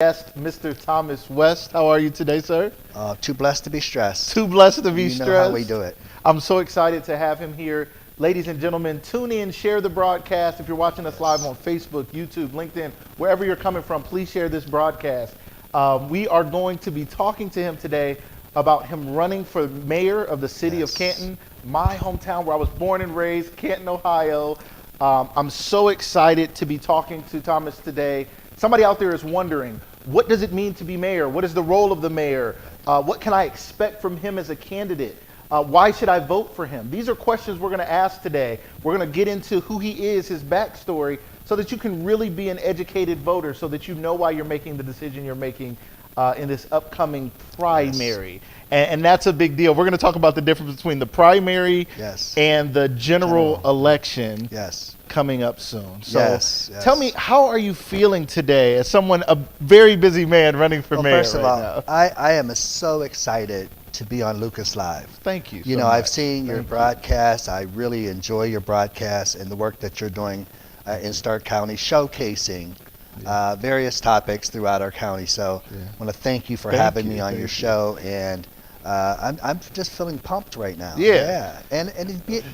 guest, Mr. Thomas West. How are you today, sir? Too blessed to be stressed. Too blessed to be You stressed. know how we do it. I'm so excited to have him here. Ladies and gentlemen, tune in, share the broadcast. If you're watching us live on Facebook, YouTube, LinkedIn, wherever you're coming from, please share this broadcast. We are going to be talking to him today about him running for mayor of the city of Canton, my hometown where I was born and raised, Canton, Ohio. I'm so excited to be talking to Thomas today. Somebody out there is wondering, what does it mean to be mayor? What is the role of the mayor? What can I expect from him as a candidate? Why should I vote for him? These are questions we're going to ask today. We're going to get into who he is, his backstory, so that you can really be an educated voter, so that you know why you're making the decision you're making in this upcoming primary. And that's a big deal. We're going to talk about the difference between the primary and the general election coming up soon. So tell me, how are you feeling today as someone, a very busy man running for mayor first of all, now? I am so excited to be on Lucas Live. Thank you. You know, I've seen your broadcast. I really enjoy your broadcast and the work that you're doing in Stark County, showcasing various topics throughout our county. So I want to thank you for having me on your show, and I'm just feeling pumped right now. And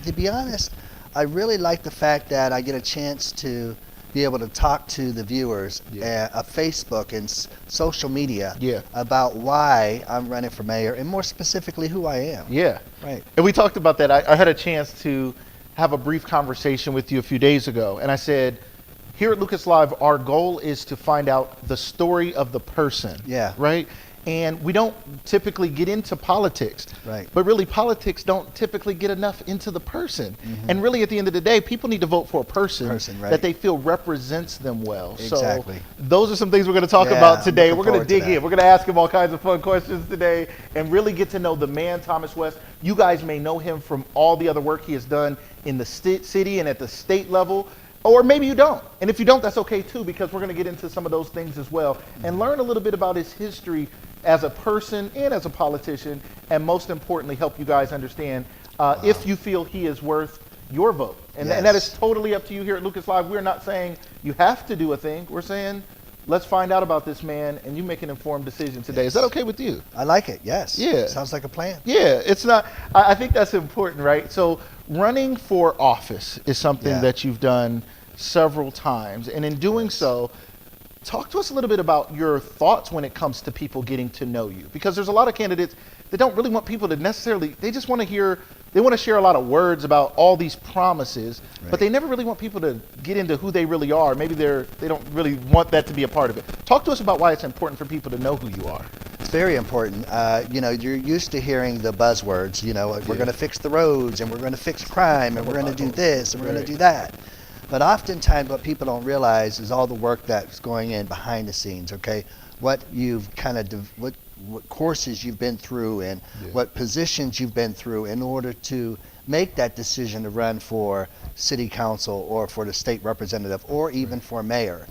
to be honest, I really like the fact that I get a chance to be able to talk to the viewers of Facebook and social media about why I'm running for mayor, and more specifically who I am. And we talked about that. I had a chance to have a brief conversation with you a few days ago, and I said, here at Lucas Live, our goal is to find out the story of the person. Right? And we don't typically get into politics. But really, politics don't typically get enough into the person. And really, at the end of the day, people need to vote for a person that they feel represents them well. So those are some things we're going to talk about today. We're going to dig in. We're going to ask him all kinds of fun questions today and really get to know the man, Thomas West. You guys may know him from all the other work he has done in the city and at the state level. Or maybe you don't. And if you don't, that's okay too, because we're going to get into some of those things as well and learn a little bit about his history as a person and as a politician, and most importantly, help you guys understand if you feel he is worth your vote. And that is totally up to you here at Lucas Live. We're not saying you have to do a thing. We're saying, let's find out about this man and you make an informed decision today. Is that okay with you? I like it, Sounds like a plan. It's not, I think that's important, right? So running for office is something that you've done several times. And in doing so, talk to us a little bit about your thoughts when it comes to people getting to know you. Because there's a lot of candidates that don't really want people to necessarily, they just want to hear, they want to share a lot of words about all these promises, but they never really want people to get into who they really are. Maybe they don't really want that to be a part of it. Talk to us about why it's important for people to know who you are. It's very important. You know, you're used to hearing the buzzwords, you know, we're going to fix the roads, and we're going to fix crime, and we're going to do this, and we're going to do that. But oftentimes what people don't realize is all the work that's going in behind the scenes, okay? What you've kind of, what courses you've been through, and what positions you've been through in order to make that decision to run for city council or for the state representative or even for mayor.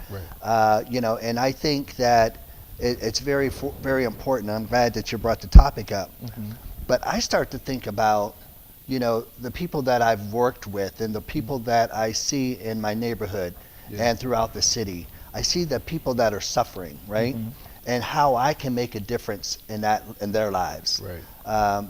You know, and I think that it's very, very important. I'm glad that you brought the topic up. But I start to think about, you know, the people that I've worked with and the people that I see in my neighborhood and throughout the city. I see the people that are suffering, right? And how I can make a difference in their lives.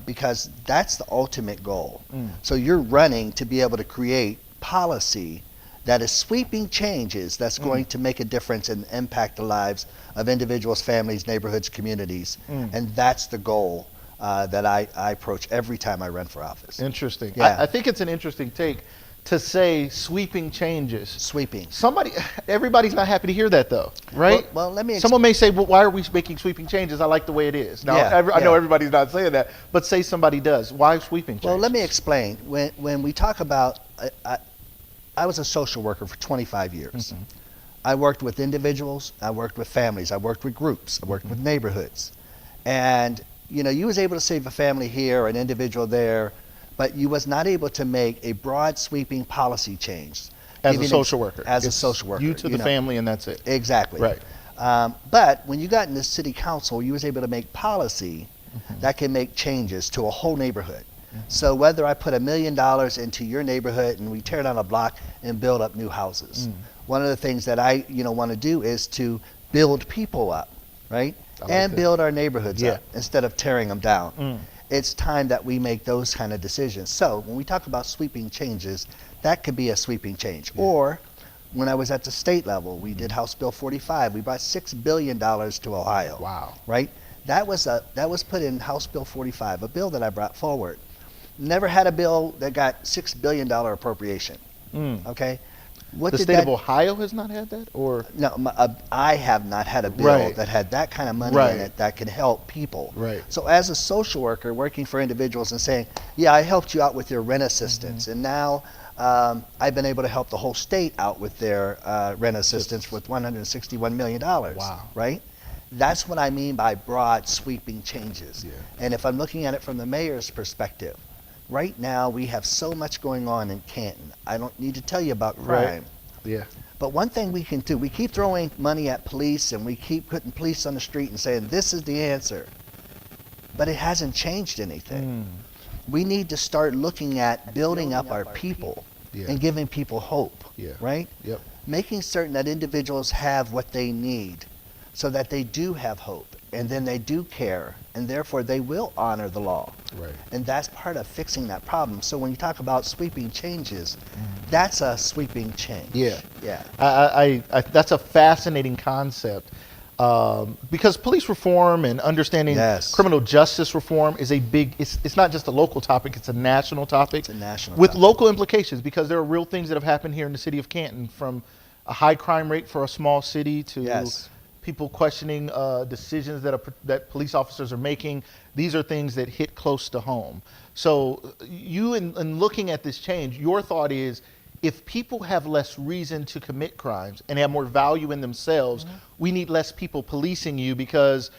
Because that's the ultimate goal. So you're running to be able to create policy that is sweeping changes that's going to make a difference and impact the lives of individuals, families, neighborhoods, communities. And that's the goal that I approach every time I run for office. Interesting. I think it's an interesting take to say sweeping changes. Sweeping. Everybody's not happy to hear that though, right? Well, let me. Someone may say, well, why are we making sweeping changes? I like the way it is. Now, I know everybody's not saying that, but say somebody does. Why sweeping changes? Well, let me explain. When we talk about, I was a social worker for 25 years. I worked with individuals, I worked with families, I worked with groups, I worked with neighborhoods. And you know, you was able to save a family here or an individual there, but you was not able to make a broad sweeping policy change. As a social worker. As a social worker. You to the family and that's it. Exactly. But when you got in the city council, you was able to make policy that can make changes to a whole neighborhood. So whether I put $1 million into your neighborhood and we tear down a block and build up new houses, one of the things that I want to do is to build people up. right? I like And that. build our neighborhoods Yeah. up instead of tearing them down. Mm. It's time that we make those kind of decisions. So when we talk about sweeping changes, that could be a sweeping change. Yeah. Or when I was at the state level, we did House Bill 45. We brought $6 billion to Ohio. Wow. Right? That was put in House Bill 45, a bill that I brought forward. Never had a bill that got $6 billion appropriation. Mm. Okay? What The did state that, of Ohio has not had that, or No, I have not had a bill Right. that had that kind of money Right. in it that could help people. Right. So as a social worker working for individuals and saying, yeah, I helped you out with your rent assistance, and now I've been able to help the whole state out with their rent assistance with $161 million. Wow. Right? That's what I mean by broad sweeping changes. Yeah. And if I'm looking at it from the mayor's perspective, right now we have so much going on in Canton. I don't need to tell you about crime. Right. Yeah. But one thing we can do, we keep throwing money at police and we keep putting police on the street and saying this is the answer. But it hasn't changed anything. We need to start looking at building up our people Yeah. and giving people hope, Yeah. right? Yep. Making certain that individuals have what they need so that they do have hope and then they do care and therefore they will honor the law. Right. And that's part of fixing that problem. So when you talk about sweeping changes, that's a sweeping change. Yeah. Yeah. I that's a fascinating concept, because police reform and understanding Yes. criminal justice reform is a big. It's not just a local topic; it's a national topic. It's a national with topic. local implications, because there are real things that have happened here in the city of Canton, from a high crime rate for a small city to Yes. people questioning decisions that police officers are making. These are things that hit close to home. So you, in looking at this change, your thought is, if people have less reason to commit crimes and have more value in themselves, we need less people policing you because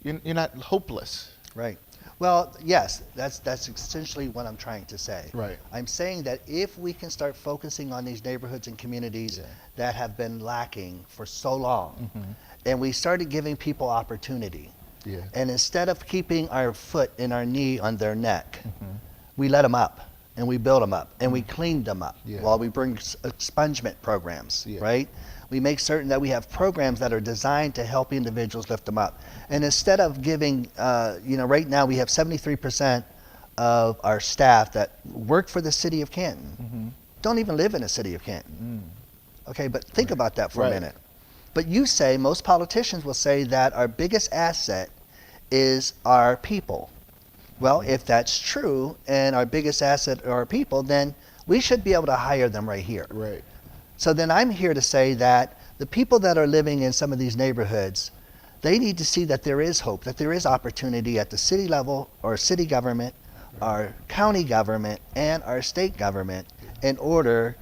you're not hopeless. Right. Well, yes, that's essentially what I'm trying to say. Right. I'm saying that if we can start focusing on these neighborhoods and communities that have been lacking for so long, and we started giving people opportunity, Yeah. and instead of keeping our foot and our knee on their neck, we let them up and we build them up and we cleaned them up Yeah. while we bring expungement programs, Yeah. right? We make certain that we have programs that are designed to help individuals lift them up. And instead of giving, right now we have 73% of our staff that work for the city of Canton don't even live in the city of Canton. Okay, but think about that for a Right. minute. But you say, most politicians will say that our biggest asset is our people. Well, if that's true and our biggest asset are our people, then we should be able to hire them right here. Right. So then I'm here to say that the people that are living in some of these neighborhoods, they need to see that there is hope, that there is opportunity at the city level or city government, our county government, and our state government in order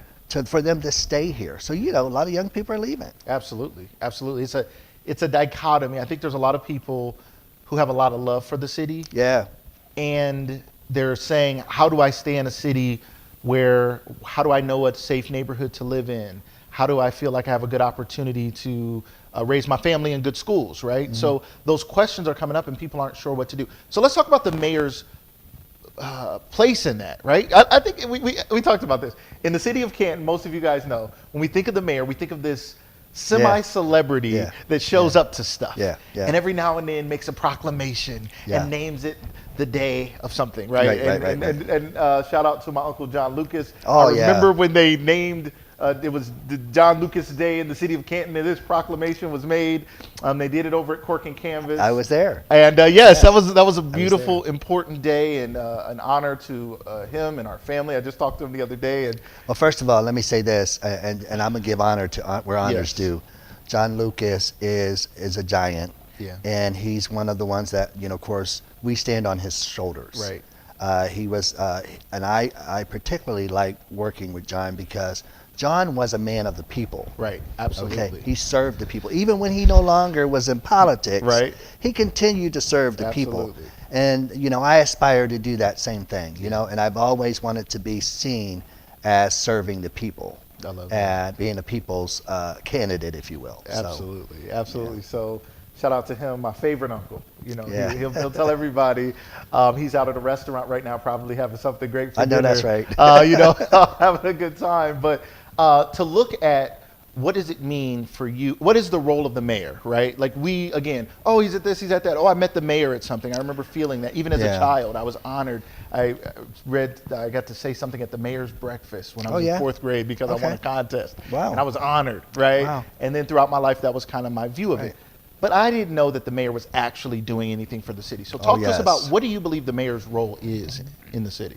for them to stay here. So, a lot of young people are leaving. Absolutely. Absolutely. It's a dichotomy. I think there's a lot of people who have a lot of love for the city, Yeah. and they're saying, how do I stay in a city how do I know a safe neighborhood to live in? How do I feel like I have a good opportunity to raise my family in good schools, right? So those questions are coming up and people aren't sure what to do. So let's talk about the mayor's place in that, right? I think we talked about this. In the city of Canton, most of you guys know, when we think of the mayor, we think of this semi-celebrity Yeah. that shows up to stuff. Yeah. Yeah. And every now and then makes a proclamation Yeah. and names it the day of something, right? Right, And shout out to my Uncle John Lucas. Oh, I yeah. remember when they named, it was the John Lucas Day in the city of Canton, and this proclamation was made. They did it over at Cork and Canvas. I was there. And yes, that was a beautiful, there. important day, and an honor to him and our family. I just talked to him the other day, and Well, first of all, let me say this, and I'm going to give honor to where honors Yes. due. John Lucas is a giant. Yeah. And he's one of the ones that, of course, we stand on his shoulders. Right. He was, and I particularly like working with John because John was a man of the people. Right, absolutely. Okay, he served the people. Even when he no longer was in politics, Right. he continued to serve the people. Absolutely. And, I aspire to do that same thing, and I've always wanted to be seen as serving the people. I love that. And being a people's candidate, if you will. Absolutely, absolutely. So shout out to him, my favorite uncle. Yeah. He'll tell everybody. He's out at a restaurant right now, probably having something great for I know dinner. that's right. Having a good time. But to look at what does it mean for you? What is the role of the mayor, right? Like we, again, oh, he's at this, he's at that. Oh, I met the mayor at something. I remember feeling that even as a child, I was honored. I got to say something at the mayor's breakfast when I was in fourth grade because I won a contest. Wow. And I was honored, right? Wow. And then throughout my life, that was kind of my view of it. But I didn't know that the mayor was actually doing anything for the city. So talk to us about, what do you believe the mayor's role is in the city?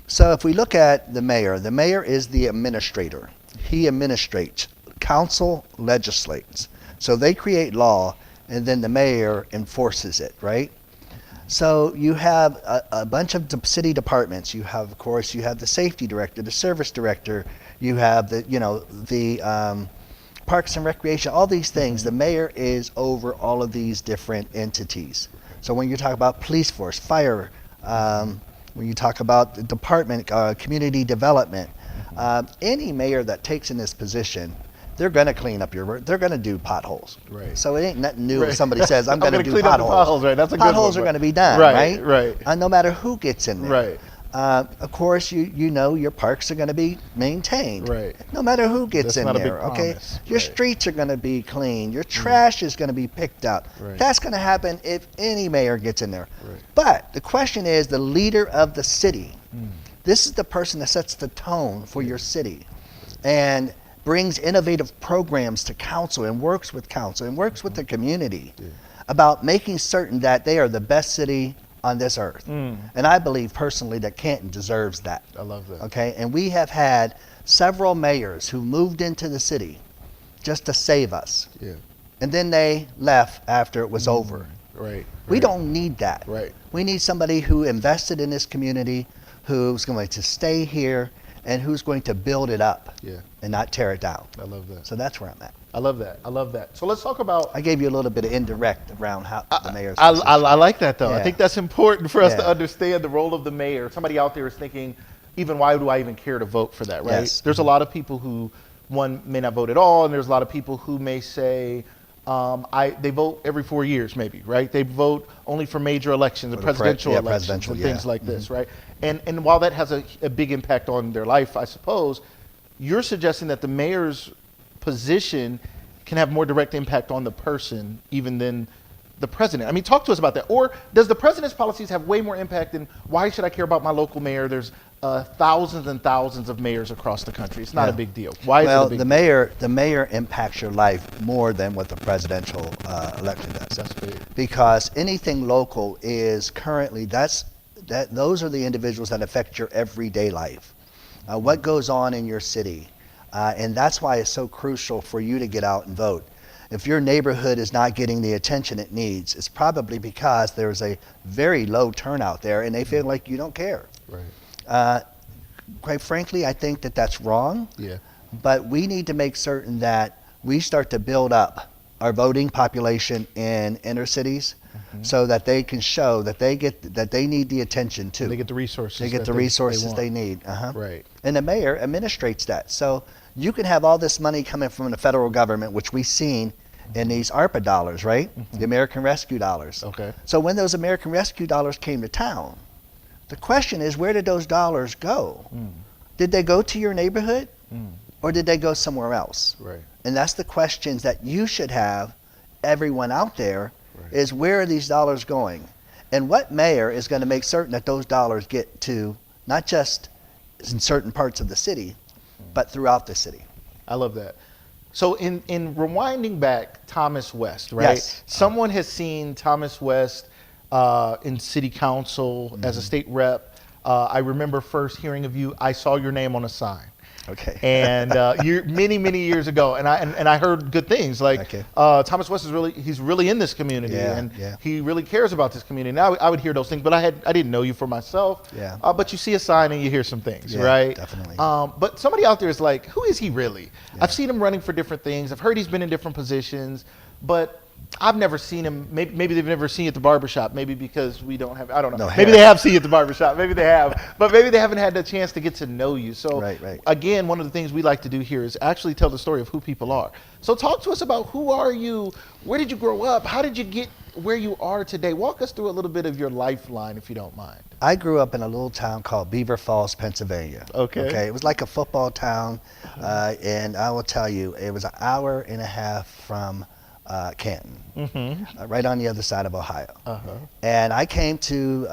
So if we look at the mayor is the administrator. He administrates. Council legislates. So they create law, and then the mayor enforces it, right? So you have a bunch of city departments. You have, of course, you have the safety director, the service director. You have the Parks and Recreation, all these things. The mayor is over all of these different entities. So when you talk about police force, fire, when you talk about the department, community development, any mayor that takes in this position, they're going to clean up they're going to do potholes. Right. So it ain't nothing new if somebody says, I'm going to do clean potholes. Up the potholes, right? That's a good potholes one, are going to be done, right? Right. No matter who gets in there. Right. Of course, you know your parks are going to be maintained. Right. No matter who gets in not a there, big okay? promise. Your streets are going to be clean. Your trash is going to be picked up. Right. That's going to happen if any mayor gets in there. Right. But the question is, the leader of the city, this is the person that sets the tone for your city and brings innovative programs to council and works with the community about making certain that they are the best city on this earth. And I believe personally that Canton deserves that. I love that. Okay, and we have had several mayors who moved into the city just to save us. Yeah. And then they left after it was over. Right. We don't need that. Right. We need somebody who invested in this community, who's going to stay here, and who's going to build it up and not tear it down. I love that. So that's where I'm at. I love that. I love that. So let's talk about. I gave you a little bit of indirect around how the mayor's. I like that though. Yeah. I think that's important for us to understand the role of the mayor. Somebody out there is thinking, even why do I even care to vote for that, right? Yes. There's a lot of people who, one, may not vote at all, and there's a lot of people who may say, they vote every 4 years maybe, right? They vote only for major elections and presidential elections and things like this, right? And while that has a big impact on their life, I suppose, you're suggesting that the mayor's position can have more direct impact on the person even than the president. I mean, talk to us about that. Or does the president's policies have way more impact than why should I care about my local mayor? There's thousands and thousands of mayors across the country. It's not a big deal. Why is it a big deal? The mayor impacts your life more than what the presidential election does. That's big. Because anything local is currently those are the individuals that affect your everyday life. What goes on in your city. And that's why it's so crucial for you to get out and vote. If your neighborhood is not getting the attention it needs, it's probably because there's a very low turnout there and they feel like you don't care. Right. Quite frankly, I think that that's wrong. Yeah. But we need to make certain that we start to build up our voting population in inner cities so that they can show that they need the attention too. They get the resources. They get the resources they need. Right. And the mayor administrates that. So you can have all this money coming from the federal government, which we've seen in these ARPA dollars, right? The American Rescue dollars. Okay. So when those American Rescue dollars came to town, the question is, where did those dollars go? Did they go to your neighborhood or did they go somewhere else? Right. And that's the questions that you should have, everyone out there, is where are these dollars going? And what mayor is going to make certain that those dollars get to not just in certain parts of the city, but throughout the city? I love that. So in rewinding back Thomas West, right? Yes. Someone has seen Thomas West in city council as a state rep. I remember first hearing of you. I saw your name on a sign. Okay. And many years ago, and I heard good things like Thomas West he's really in this community, and he really cares about this community. Now I would hear those things, but I didn't know you for myself. Yeah. But you see a sign and you hear some things, right? Definitely. But somebody out there is like, who is he really? I've seen him running for different things. I've heard he's been in different positions, but I've never seen him. Maybe they've never seen you at the barbershop. Maybe because we don't have, I don't know. No maybe they have seen you at the barbershop. Maybe they have. But maybe they haven't had the chance to get to know you. So again, one of the things we like to do here is actually tell the story of who people are. So talk to us about who are you? Where did you grow up? How did you get where you are today. Walk us through a little bit of your lifeline, if you don't mind. I grew up in a little town called Beaver Falls, Pennsylvania. Okay. It was like a football town, and I will tell you, it was an hour and a half from Canton, right on the other side of Ohio. And I came to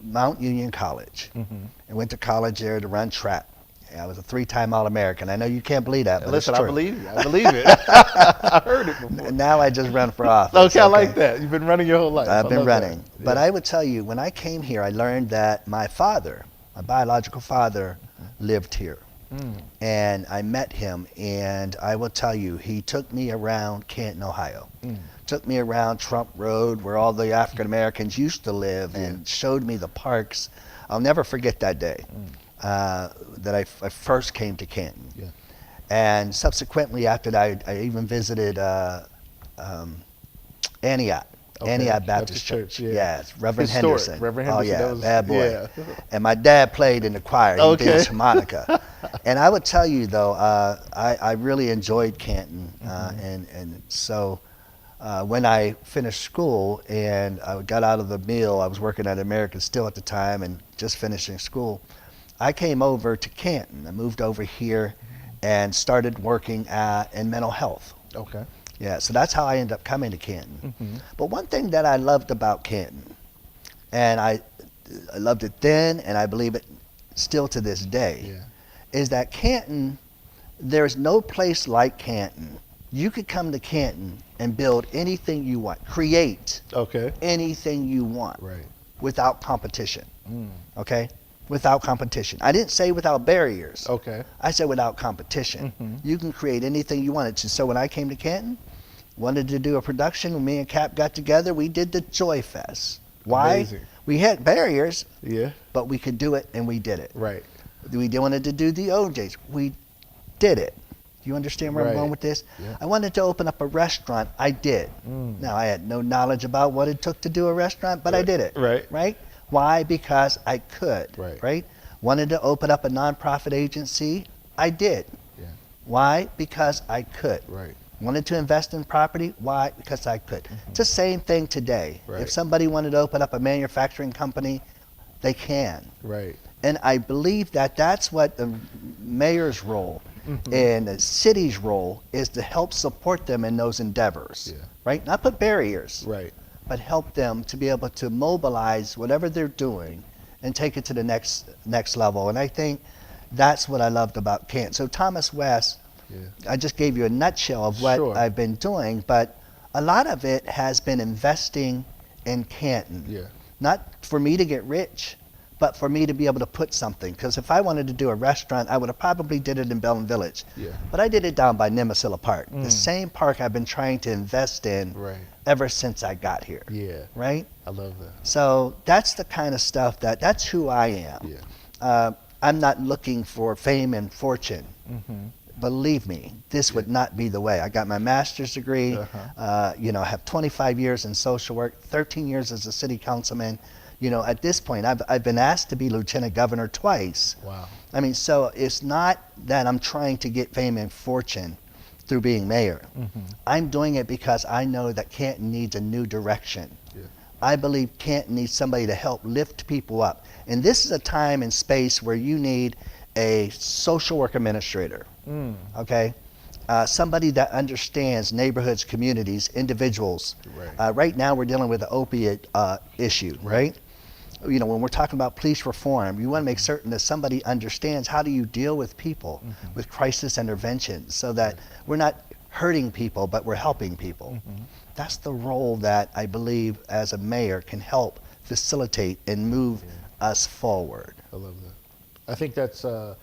Mount Union College and went to college there to run track. I was a 3-time All-American. I know you can't believe that, but Listen, it's true. I believe you. I believe it. I heard it before. Now I just run for office. Okay, I like that. You've been running your whole life. I've been running. Yeah. But I would tell you, when I came here, I learned that my father, my biological father, lived here. And I met him, and I will tell you, he took me around Canton, Ohio. Took me around Trump Road, where all the African Americans used to live, and showed me the parks. I'll never forget that day that I first came to Canton. And subsequently after that, I even visited Antioch. Antioch Baptist Church. Yes, Reverend Henderson. Reverend Henderson. Oh, yeah, bad boy. Yeah. And my dad played in the choir. He did harmonica. And I would tell you, though, I really enjoyed Canton. And so when I finished school and I got out of the mill, I was working at American Steel at the time and just finishing school, I came over to Canton. I moved over here and started working in mental health. Okay. Yeah, so that's how I ended up coming to Canton. But one thing that I loved about Canton, and I loved it then, and I believe it still to this day, is that Canton, there's no place like Canton. You could come to Canton and build anything you want, create anything you want without competition. Okay? Without competition. I didn't say without barriers. I said without competition. You can create anything you wanted to. So when I came to Canton, wanted to do a production, when me and Cap got together, we did the Joy Fest. Why? Amazing. We had barriers, but we could do it, and we did it. We wanted to do the OJs. We did it. You understand where I'm going with this? I wanted to open up a restaurant. I did. Now, I had no knowledge about what it took to do a restaurant, but I did it. Right? Why? Because I could. Right? Wanted to open up a nonprofit agency. I did. Why? Because I could. Wanted to invest in property. Why? Because I could. It's the same thing today. If somebody wanted to open up a manufacturing company, they can. And I believe that that's what the mayor's role and the city's role is, to help support them in those endeavors. Right? Not put barriers. But help them to be able to mobilize whatever they're doing and take it to the next level. And I think that's what I loved about Canton. So Thomas West, I just gave you a nutshell of what I've been doing, but a lot of it has been investing in Canton. Not for me to get rich, but for me to be able to put something. Because if I wanted to do a restaurant, I would have probably did it in Belleville Village. But I did it down by Nemasilla Park, the same park I've been trying to invest in ever since I got here. Right? I love that. So that's the kind of stuff that's who I am. I'm not looking for fame and fortune. Believe me, this would not be the way. I got my master's degree. I have 25 years in social work, 13 years as a city councilman. At this point, I've been asked to be lieutenant governor twice. Wow. I mean, so it's not that I'm trying to get fame and fortune through being mayor. I'm doing it because I know that Canton needs a new direction. I believe Canton needs somebody to help lift people up. And this is a time and space where you need a social work administrator, okay? Somebody that understands neighborhoods, communities, individuals. Right now we're dealing with the opiate issue, right? When we're talking about police reform, you want to make certain that somebody understands how do you deal with people with crisis intervention, so that we're not hurting people, but we're helping people. That's the role that I believe as a mayor can help facilitate and move us forward. I love that. I think that's a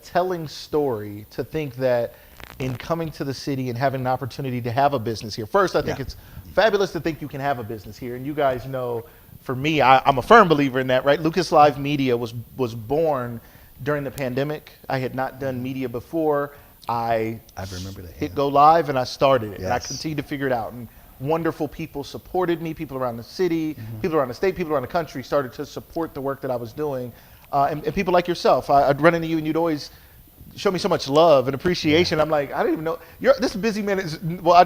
telling story, to think that in coming to the city and having an opportunity to have a business here. First, I think it's fabulous to think you can have a business here. And you guys know, for me, I'm a firm believer in that, right? Lucas Live Media was born during the pandemic. I had not done media before. I remember that. hit go live and I started it. And I continued to figure it out. And wonderful people supported me, people around the city, people around the state, people around the country started to support the work that I was doing. And people like yourself, I'd run into you and you'd always show me so much love and appreciation. I'm like, I didn't even know this busy man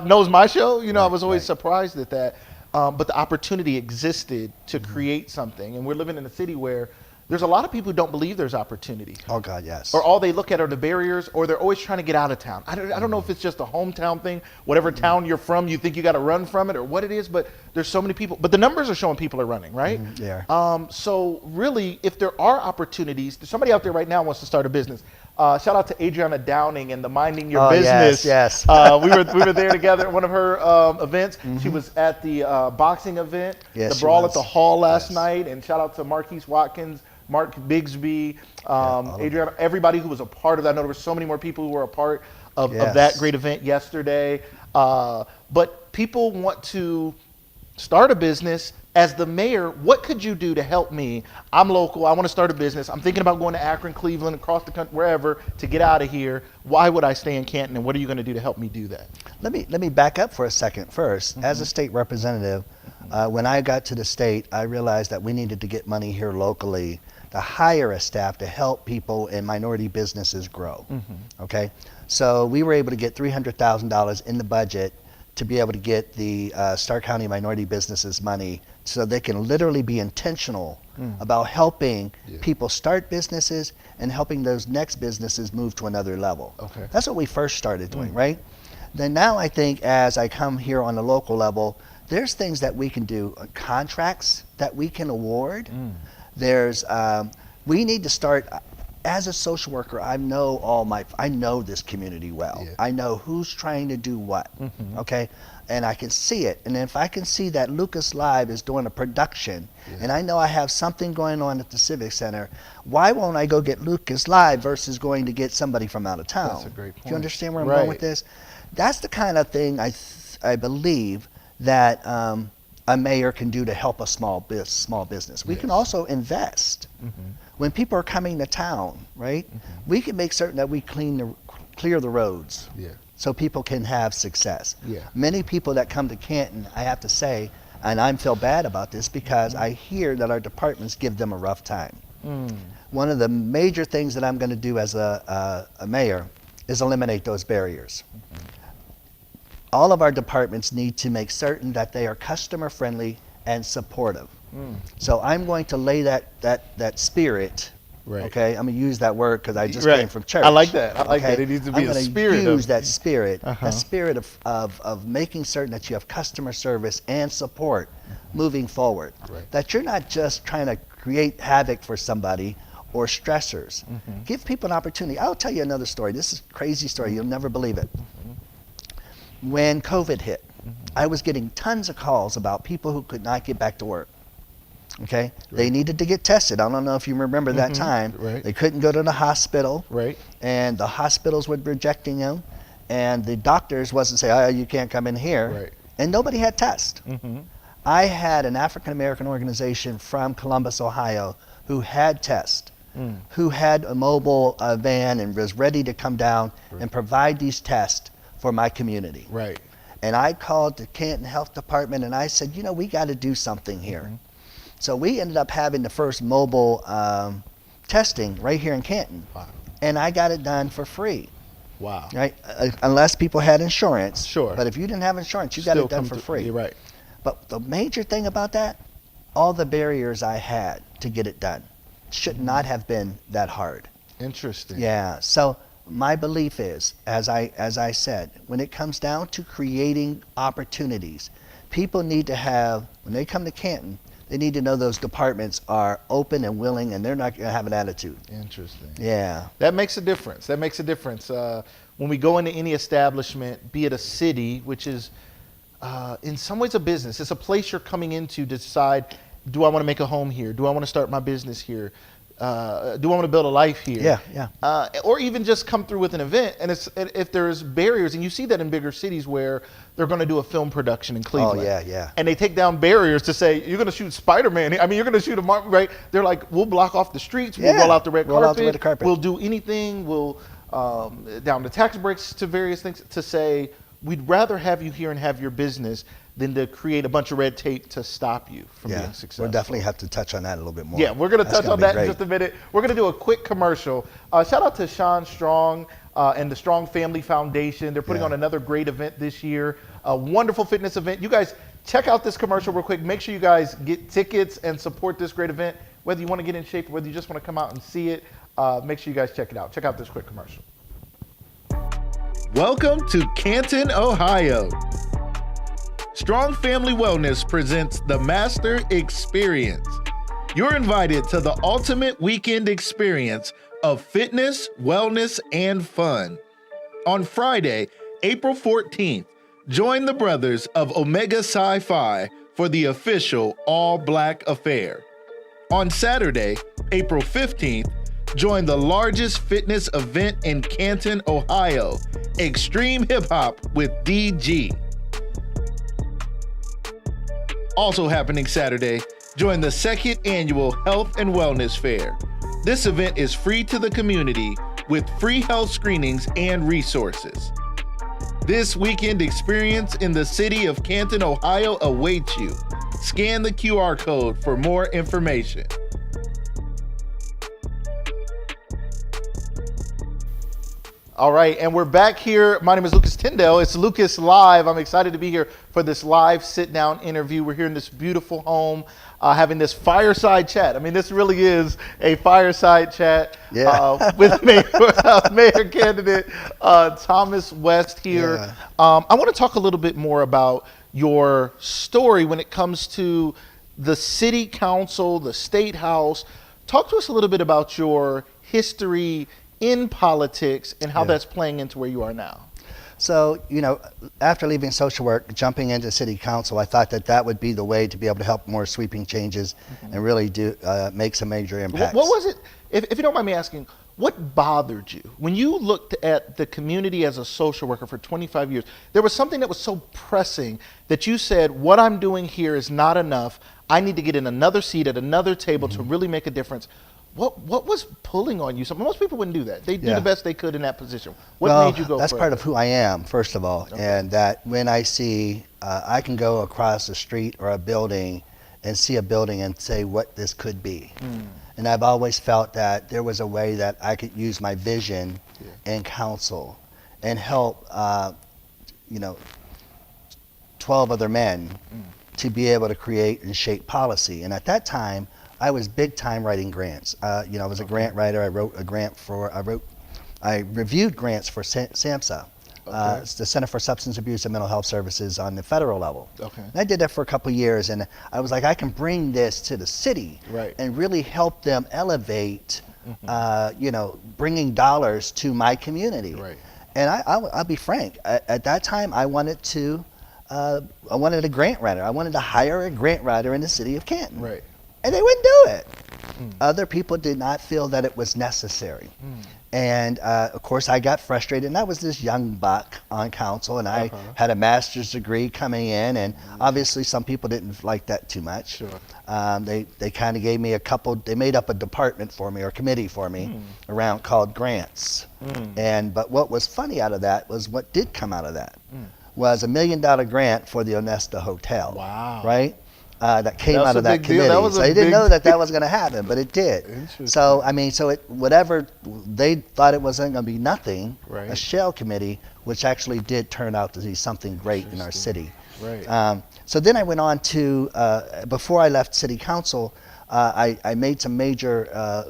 knows my show. I was always surprised at that. But the opportunity existed to create something, and we're living in a city where there's a lot of people who don't believe there's opportunity. Oh God, yes. Or all they look at are the barriers, or they're always trying to get out of town. I don't know if it's just a hometown thing. Whatever town you're from, you think you got to run from it, or what it is. But there's so many people. But the numbers are showing people are running, right? Yeah. So really, if there are opportunities, there's somebody out there right now wants to start a business. Shout out to Adriana Downing and the Minding Your Business. Yes. We were there together at one of her events. She was at the boxing event, Yes, the Brawl she at the was. Hall last Yes. night. And shout out to Marquise Watkins, Mark Bigsby, Adriana, everybody who was a part of that. I know there were so many more people who were a part of that great event yesterday. But people want to start a business. As the mayor, what could you do to help me? I'm local. I want to start a business. I'm thinking about going to Akron, Cleveland, across the country, wherever, to get out of here. Why would I stay in Canton, and what are you going to do to help me do that? Let me back up for a second first. As a state representative, when I got to the state, I realized that we needed to get money here locally to hire a staff to help people and minority businesses grow. Okay, so we were able to get $300,000 in the budget to be able to get the Stark County minority businesses money so they can literally be intentional about helping people start businesses and helping those next businesses move to another level. Okay. That's what we first started doing, right? Then now I think as I come here on the local level, there's things that we can do, contracts that we can award. There's, we need to start, as a social worker, I know this community well. Yeah. I know who's trying to do what, okay? And I can see it. And if I can see that Lucas Live is doing a production, and I know I have something going on at the Civic Center, why won't I go get Lucas Live versus going to get somebody from out of town? That's a great point. Do you understand where I'm going with this? That's the kind of thing I believe that a mayor can do to help a small business. We can also invest. When people are coming to town, right? We can make certain that we clear the roads. So people can have success. Many people that come to Canton, I have to say, and I feel bad about this because I hear that our departments give them a rough time. One of the major things that I'm going to do as a mayor is eliminate those barriers. All of our departments need to make certain that they are customer friendly and supportive. So I'm going to lay that spirit. Okay, I'm gonna use that word because I just came from church. I like that. I like that. It needs to be a spirit. I'm gonna use that spirit, that spirit of making certain that you have customer service and support moving forward. That you're not just trying to create havoc for somebody or stressors. Give people an opportunity. I'll tell you another story. This is a crazy story. You'll never believe it. When COVID hit, I was getting tons of calls about people who could not get back to work. Okay, they needed to get tested. I don't know if you remember that time. They couldn't go to the hospital, and the hospitals were rejecting them, and the doctors wasn't saying, "Oh, you can't come in here," and nobody had tests. I had an African American organization from Columbus, Ohio, who had tests, who had a mobile van and was ready to come down and provide these tests for my community. And I called the Canton Health Department and I said, you know, we got to do something here. So we ended up having the first mobile testing right here in Canton. And I got it done for free. Right? Unless people had insurance. But if you didn't have insurance, you got it done for free. But the major thing about that, all the barriers I had to get it done should not have been that hard. Interesting. Yeah. So my belief is, as I said, when it comes down to creating opportunities, people need to have, when they come to Canton, they need to know those departments are open and willing and they're not going to have an attitude. Interesting. Yeah. That makes a difference. That makes a difference. When we go into any establishment, be it a city, which is in some ways a business, it's a place you're coming into to decide, do I want to make a home here? Do I want to start my business here? Do I want to build a life here? Or even just come through with an event. And if there's barriers, and you see that in bigger cities where they're going to do a film production in Cleveland. And they take down barriers to say, you're going to shoot Spider-Man. I mean, you're going to shoot a Marvel, right? They're like, we'll block off the streets. We'll roll out the red carpet. We'll do anything. We'll down the tax breaks to various things to say, we'd rather have you here and have your business than to create a bunch of red tape to stop you from being successful. We'll definitely have to touch on that a little bit more. Yeah, we're going to touch on that in just a minute. We're going to do a quick commercial. Shout out to Sean Strong and the Strong Family Foundation. They're putting on another great event this year, a wonderful fitness event. You guys check out this commercial real quick. Make sure you guys get tickets and support this great event. Whether you want to get in shape or whether you just want to come out and see it, make sure you guys check it out. Check out this quick commercial. Welcome to Canton, Ohio. Strong Family Wellness presents the Master Experience. You're invited to the ultimate weekend experience of fitness, wellness, and fun. On Friday, April 14th, join the brothers of Omega Sci-Fi for the official all-black affair. On Saturday, April 15th, join the largest fitness event in Canton, Ohio, Extreme Hip Hop with DG. Also happening Saturday, join the second annual Health and Wellness Fair. This event is free to the community with free health screenings and resources. This weekend experience in the city of Canton, Ohio awaits you. Scan the QR code for more information. All right, and we're back here. My name is Lucas Tyndale. It's Lucas Live. I'm excited to be here for this live sit-down interview. We're here in this beautiful home, having this fireside chat. I mean, this really is a fireside chat with Mayor candidate Thomas West here. Yeah. I want to talk a little bit more about your story when it comes to the city council, the state house. Talk to us a little bit about your history in politics and how that's playing into where you are now. So, you know, after leaving social work, jumping into city council, I thought that that would be the way to be able to help more sweeping changes and really do make some major impacts. What was it, if you don't mind me asking, what bothered you when you looked at the community as a social worker for 25 years? There was something that was so pressing that you said, what I'm doing here is not enough. I need to get in another seat at another table to really make a difference. What was pulling on you? Most people wouldn't do that. They do the best they could in that position. What made you go that's further? part of who I am, first of all, and that when I see, I can go across the street or a building and see a building and say what this could be. And I've always felt that there was a way that I could use my vision and counsel and help, 12 other men to be able to create and shape policy. And at that time, I was big time writing grants. I was a grant writer. I reviewed grants for SAMHSA. It's the Center for Substance Abuse and Mental Health Services on the federal level. And I did that for a couple of years, and I was like, I can bring this to the city and really help them elevate, bringing dollars to my community. And I'll be frank, at that time, I wanted a grant writer. I wanted to hire a grant writer in the city of Canton. And they wouldn't do it. Other people did not feel that it was necessary. And of course, I got frustrated, and I was this young buck on council, and I had a master's degree coming in, and obviously some people didn't like that too much. They kind of gave me they made up a department for me, or committee for me, around called grants. But what was funny out of that was what did come out of that was $1 million grant for the Onesta Hotel. Right? That came out of that committee. So they didn't know that was going to happen, but it did. So, I mean, whatever they thought it wasn't going to be nothing, a shell committee, which actually did turn out to be something great in our city. So then I went on to, before I left city council, I made some major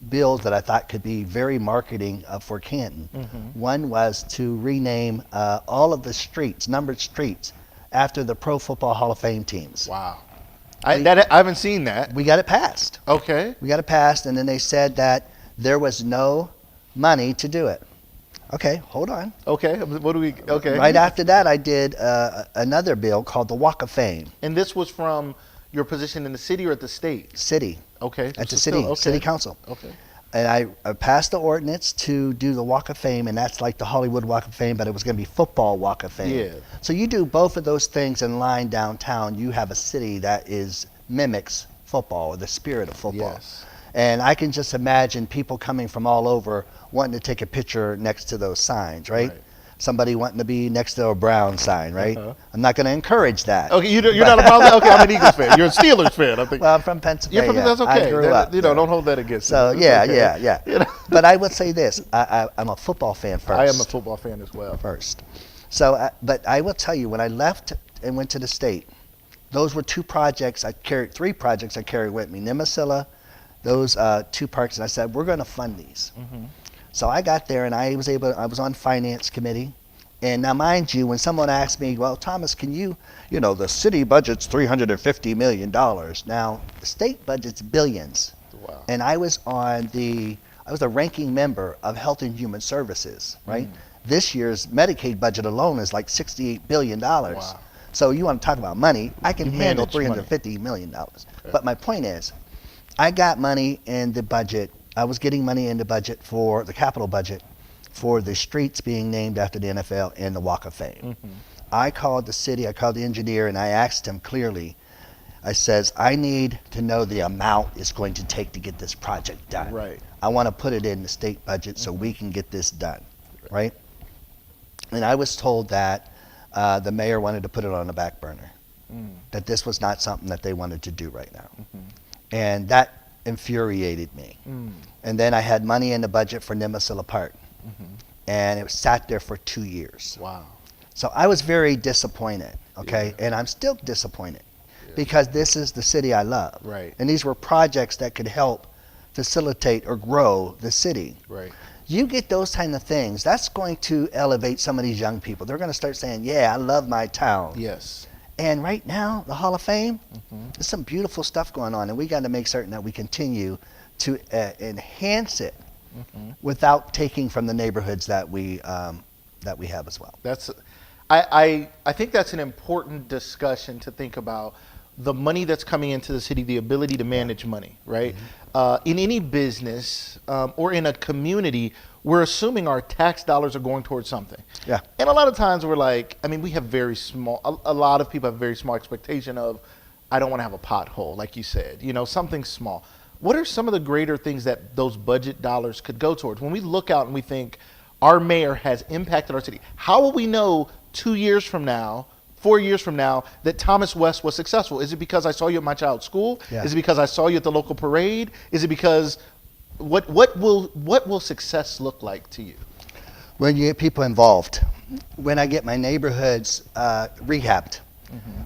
bills that I thought could be very marketing for Canton. One was to rename all of the streets, numbered streets, after the Pro Football Hall of Fame teams. Wow. I haven't seen that. We got it passed. Okay. We got it passed, and then they said that there was no money to do it. Okay, hold on. Okay, okay. Right after that, I did another bill called the Walk of Fame. And this was from your position in the city or at the state? City. Okay. At the city council. Okay. And I passed the ordinance to do the Walk of Fame, and that's like the Hollywood Walk of Fame, but it was going to be Football Walk of Fame. So you do both of those things in line downtown, you have a city that mimics football, or the spirit of football. And I can just imagine people coming from all over wanting to take a picture next to those signs, right? somebody wanting to be next to a Brown sign, right? Uh-huh. I'm not going to encourage that. Okay, you're not a Browns fan? Okay, I'm an Eagles fan. You're a Steelers fan, I think. Well, I'm from Pennsylvania. That's okay. I grew up You know, don't hold that against So, me. yeah, Okay. yeah. You know? But I would say this. I'm a football fan first. I am a football fan as well. First. So, but I will tell you, when I left and went to the state, those were three projects I carried with me. Nimasilla, those 2 parks, and I said, we're going to fund these. Mm-hmm. So I got there, and I was on finance committee. And now, mind you, when someone asked me, well, Thomas, can you know, the city budget's $350 million. Now, the state budget's billions. Wow. And I was the ranking member of Health and Human Services, right? This year's Medicaid budget alone is like $68 billion. Wow. So you want to talk about money, I can handle manage $350 million. Okay. But my point is, I got money in the budget. I was getting money in the budget for the capital budget for the streets being named after the NFL and the Walk of Fame. Mm-hmm. I called the city, I called the engineer, and I asked him clearly, I says, I need to know the amount it's going to take to get this project done. Right. I want to put it in the state budget so we can get this done, right? And I was told that the mayor wanted to put it on the back burner, that this was not something that they wanted to do right now. Mm-hmm. And that infuriated me. And then I had money in the budget for Nimasilla Park, and it sat there for 2 years. Wow. So I was very disappointed, okay? Yeah. And I'm still disappointed because this is the city I love. Right. And these were projects that could help facilitate or grow the city. Right. You get those kind of things, that's going to elevate some of these young people. They're going to start saying, yeah, I love my town. Yes. And right now, the Hall of Fame, there's some beautiful stuff going on, and we got to make certain that we continue to enhance it without taking from the neighborhoods that we have as well. I think that's an important discussion to think about. The money that's coming into the city, the ability to manage money, right? In any business or in a community, we're assuming our tax dollars are going towards something. Yeah. And a lot of times we're like, I mean, we have a lot of people have very small expectation of, I don't want to have a pothole, like you said, you know, something small. What are some of the greater things that those budget dollars could go towards? When we look out and we think our mayor has impacted our city, how will we know 2 years from now, 4 years from now, that Thomas West was successful? Is it because I saw you at my child's school? Yeah. Is it because I saw you at the local parade? Is it because what will success look like to you? When you get people involved, when I get my neighborhoods rehabbed,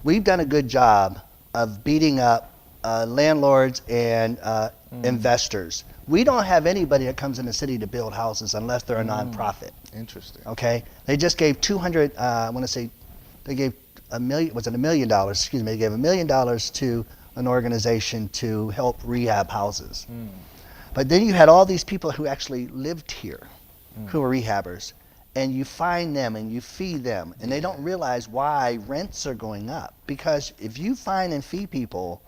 we've done a good job of beating up landlords and investors. We don't have anybody that comes in the city to build houses unless they're a nonprofit. Interesting. Okay, they just gave 200. I want to say they gave $1 million. Was it $1 million? Excuse me. They gave $1 million to an organization to help rehab houses. But then you had all these people who actually lived here, who were rehabbers, and you find them and you feed them, and they don't realize why rents are going up. Because if you find and feed people,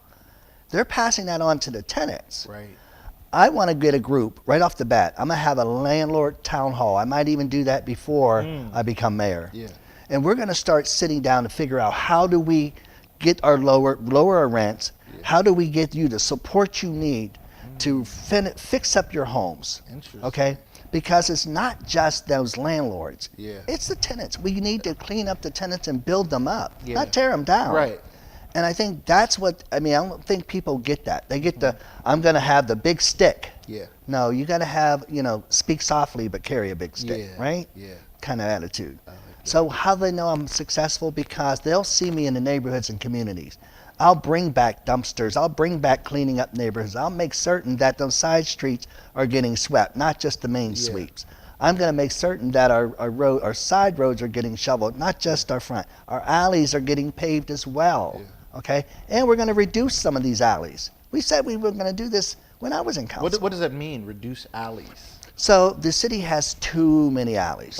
they're passing that on to the tenants. Right. I want to get a group right off the bat. I'm going to have a landlord town hall. I might even do that before I become mayor. Yeah. And we're going to start sitting down to figure out how do we get our lower our rents? How do we get you the support you need to fix up your homes? Interesting. Okay? Because it's not just those landlords. Yeah. It's the tenants. We need to clean up the tenants and build them up, Yeah. not tear them down. Right. And I think that's what, I don't think people get that. They get I'm going to have the big stick. Yeah. No, you got to have, speak softly but carry a big stick, Yeah. right? Yeah. Kind of attitude. I like that. So how do they know I'm successful? Because they'll see me in the neighborhoods and communities. I'll bring back dumpsters. I'll bring back cleaning up neighborhoods. I'll make certain that those side streets are getting swept, not just the main sweeps. I'm going to make certain that our side roads are getting shoveled, not just our front. Our alleys are getting paved as well. Yeah. Okay? And we're going to reduce some of these alleys. We said we were going to do this when I was in council. What does that mean, reduce alleys? So the city has too many alleys.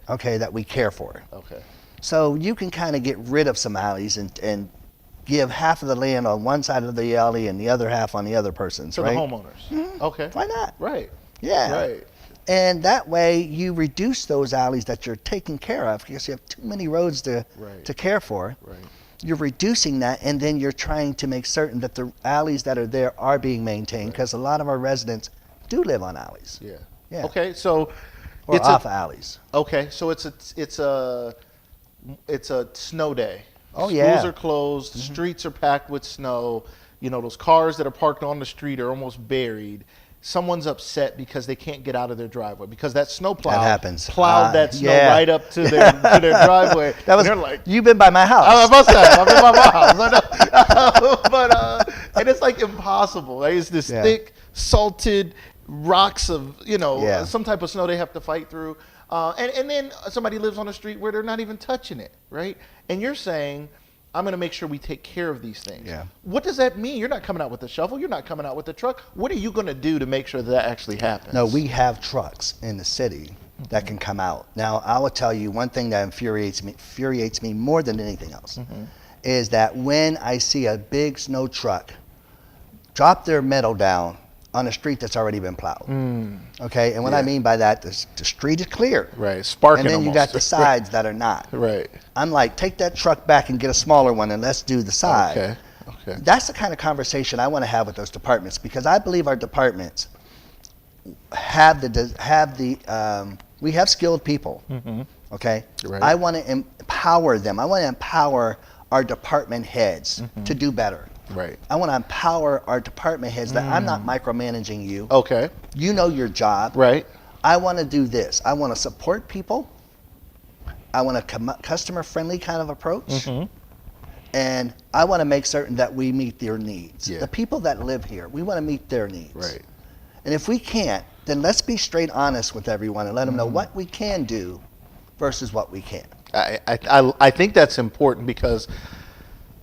Okay. That we care for. Okay. So you can kind of get rid of some alleys and give half of the land on one side of the alley and the other half on the other person's, To right? the homeowners. Okay. Why not? Right. Yeah. Right. And that way you reduce those alleys that you're taking care of because you have too many roads to care for. Right. You're reducing that, and then you're trying to make certain that the alleys that are there are being maintained because a lot of our residents do live on alleys. Yeah. Yeah. Okay, so or It's off alleys. Okay, so it's a snow day. Oh, Schools yeah. are closed. The streets are packed with snow. You know, those cars that are parked on the street are almost buried. Someone's upset because they can't get out of their driveway because that snowplow That happens. plowed that snow Yeah. right up to their driveway. That was, and they're like, you've been by my house. I must have. I've been by my house. I know. But and it's like impossible. Right? It's this Yeah. thick, salted rocks of Yeah. some type of snow they have to fight through. And then somebody lives on a street where they're not even touching it, right? And you're saying, I'm going to make sure we take care of these things. Yeah. What does that mean? You're not coming out with a shovel. You're not coming out with a truck. What are you going to do to make sure that actually happens? No, we have trucks in the city that can come out. Now, I will tell you one thing that infuriates me more than anything else is that when I see a big snow truck drop their metal down on a street that's already been plowed. Okay, and what I mean by that, the street is clear. Right, sparking And then you almost. got the sides that are not. Right. I'm like, take that truck back and get a smaller one and let's do the side. Okay. That's the kind of conversation I want to have with those departments because I believe our departments we have skilled people. Okay, Right. I want to empower them. I want to empower our department heads to do better. Right. I want to empower our department heads that I'm not micromanaging you. Okay. You know your job. Right. I want to do this. I want to support people. I want a customer-friendly kind of approach. And I want to make certain that we meet their needs. Yeah. The people that live here, we want to meet their needs. Right. And if we can't, then let's be straight honest with everyone and let them know what we can do versus what we can't. I think that's important because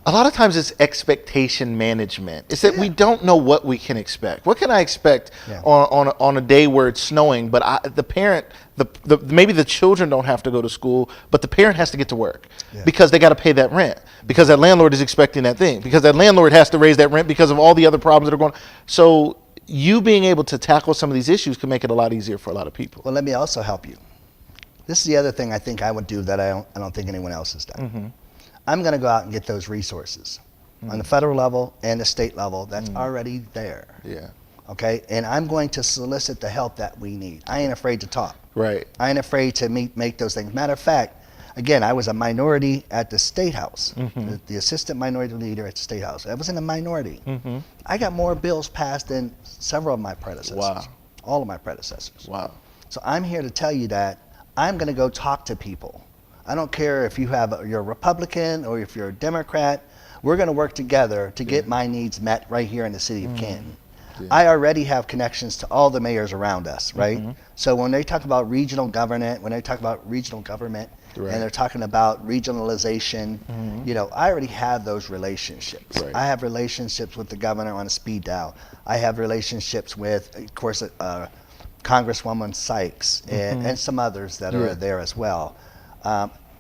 a lot of times it's expectation management. It's that we don't know what we can expect. What can I expect on a day where it's snowing, but the parent, maybe the children don't have to go to school, but the parent has to get to work because they got to pay that rent, because that landlord is expecting that thing, because that landlord has to raise that rent because of all the other problems that are going on. So you being able to tackle some of these issues can make it a lot easier for a lot of people. Well, let me also help you. This is the other thing I think I would do that I don't think anyone else has done. I'm going to go out and get those resources on the federal level and the state level that's already there. Yeah. Okay? And I'm going to solicit the help that we need. I ain't afraid to talk. Right. I ain't afraid to make those things. Matter of fact, again, I was a minority at the State House, the assistant minority leader at the State House. I was in a minority. I got more bills passed than several of my predecessors. Wow. All of my predecessors. Wow. So I'm here to tell you that I'm going to go talk to people. I don't care if you're a Republican or if you're a Democrat. We're going to work together to get my needs met right here in the city of Canton. I already have connections to all the mayors around us, right? So when they talk about regional government, when they talk about regional government, and they're talking about regionalization, I already have those relationships. Right. I have relationships with the governor on a speed dial. I have relationships with, of course, Congresswoman Sykes and some others that are there as well.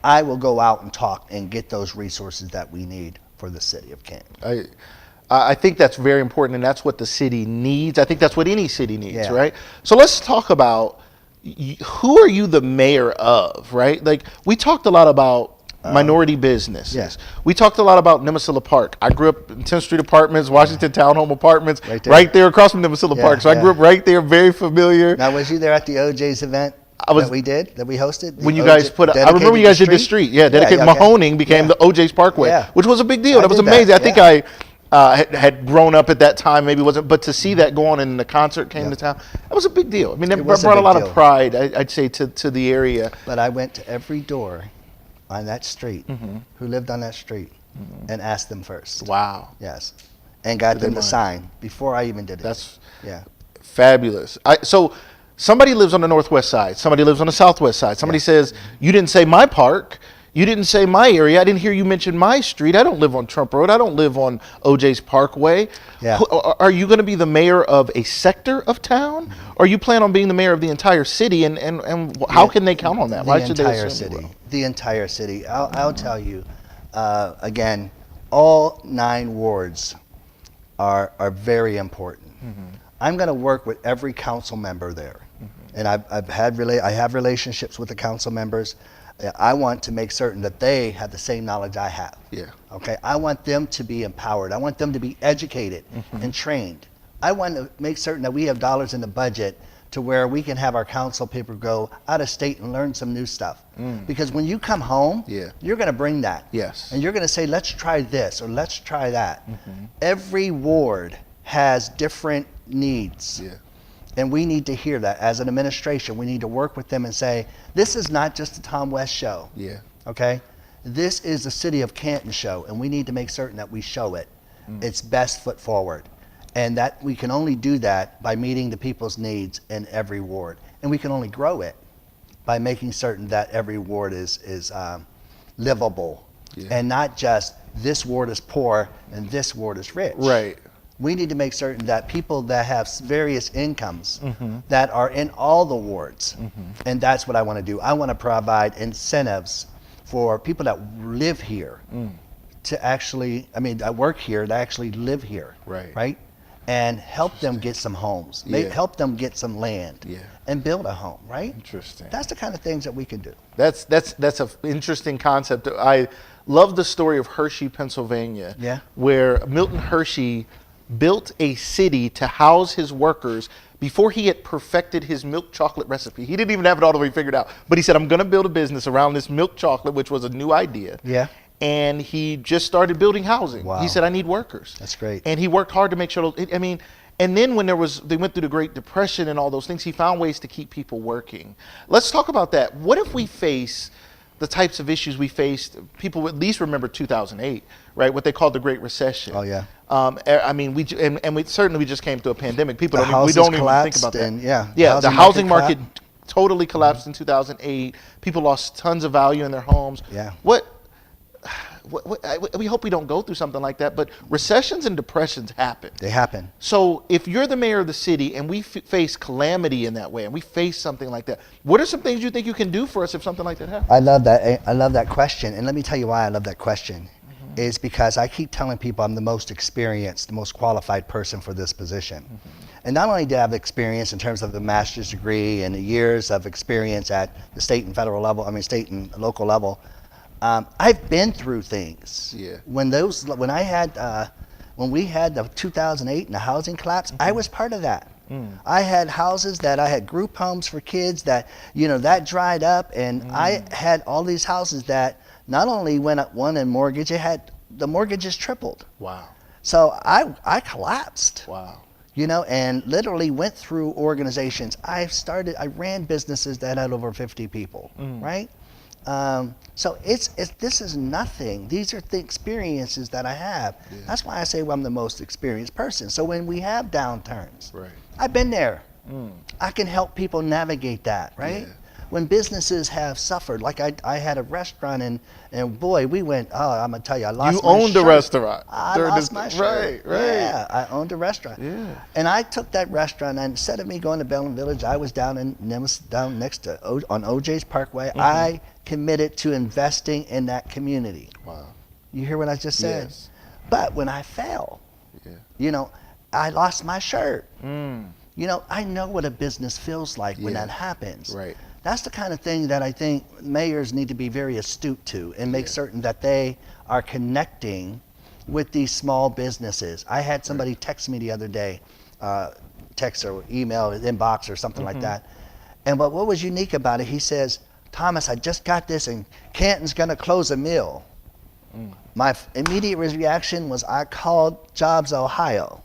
I will go out and talk and get those resources that we need for the city of Canton. I think that's very important, and that's what the city needs. I think that's what any city needs, Yeah. right? So let's talk about who are you the mayor of, right? Like, we talked a lot about minority businesses. Yes. We talked a lot about Nemasilla Park. I grew up in 10th Street Apartments, Washington Townhome Apartments, right there across from Nemasilla Park. So I grew up right there, very familiar. Now, was you there at the OJ's event that we hosted? When you guys I remember you guys did the street. Yeah, dedicated Mahoning became the OJ's Parkway, which was a big deal. That was amazing. I think I had grown up at that time, maybe wasn't, but to see that go on and the concert came to town, that was a big deal. I mean, that brought a lot of pride, I'd say, to the area. But I went to every door on that street who lived on that street and asked them first. Wow. Yes. And got them to sign before I even did it. That's fabulous. So somebody lives on the northwest side, somebody lives on the southwest side, somebody says, you didn't say my park, you didn't say my area, I didn't hear you mention my street, I don't live on Trump Road, I don't live on OJ's Parkway. Yeah. Are you going to be the mayor of a sector of town? Or you plan on being the mayor of the entire city, and how can they count on that? Why should they assume it will? The entire city. I'll tell you, again, all 9 wards are very important. I'm going to work with every council member there. And I have relationships with the council members. I want to make certain that they have the same knowledge I have. Yeah. Okay. I want them to be empowered. I want them to be educated and trained. I want to make certain that we have dollars in the budget to where we can have our council people go out of state and learn some new stuff. Because when you come home, you're going to bring that. Yes. And you're going to say, let's try this or let's try that. Every ward has different needs. And we need to hear that as an administration. We need to work with them and say, this is not just a Tom West show. Okay? This is the City of Canton show, and we need to make certain that we show it. Its best foot forward. And that we can only do that by meeting the people's needs in every ward. And we can only grow it by making certain that every ward is livable. And not just this ward is poor and this ward is rich. Right. We need to make certain that people that have various incomes that are in all the wards, and that's what I want to do. I want to provide incentives for people that live here to actually, that work here, to actually live here, right? And help them get some homes, help them get some land, and build a home, right? Interesting. That's the kind of things that we can do. That's an interesting concept. I love the story of Hershey, Pennsylvania, where Milton Hershey built a city to house his workers before he had perfected his milk chocolate recipe. He didn't even have it all the way figured out, but he said, I'm going to build a business around this milk chocolate, which was a new idea. And he just started building housing. He said, I need workers. That's great. And he worked hard to make sure, and then when they went through the Great Depression and all those things, he found ways to keep people working. Let's talk about that. What if we face the types of issues we faced? People at least remember 2008, right? What they called the Great Recession. Oh yeah. We certainly just came through a pandemic. People we don't even think about that. The housing market totally collapsed in 2008. People lost tons of value in their homes. We hope we don't go through something like that, but recessions and depressions happen. They happen. So if you're the mayor of the city and we face calamity in that way, and we face something like that, what are some things you think you can do for us if something like that happens? I love that. I love that question. And let me tell you why I love that question. Is because I keep telling people I'm the most experienced, the most qualified person for this position. And not only do I have experience in terms of the master's degree and the years of experience at the state and federal level, state and local level, I've been through things. When we had the 2008 and the housing collapse, I was part of that. I had houses that I had group homes for kids that, that dried up, and I had all these houses that not only went up one in mortgage, the mortgages tripled. Wow. So I collapsed. Wow. And literally went through organizations. I ran businesses that had over 50 people, right? So this is nothing. These are the experiences that I have. That's why I say I'm the most experienced person. So when we have downturns, I've been there. I can help people navigate that, right? When businesses have suffered, like I had a restaurant and boy, we went, I'm gonna tell you, I lost my shirt. You owned a restaurant. I lost my shirt. Right. Yeah, I owned a restaurant. And I took that restaurant, and instead of me going to Belleville Village, I was down next to on OJ's Parkway. I committed to investing in that community. Wow. You hear what I just said? But when I fell, I lost my shirt. I know what a business feels like when that happens. That's the kind of thing that I think mayors need to be very astute to and make certain that they are connecting with these small businesses. I had somebody text me the other day, text or email, inbox or something like that. And what was unique about it, he says, Thomas, I just got this and Canton's gonna close a mill. My immediate reaction was I called Jobs Ohio.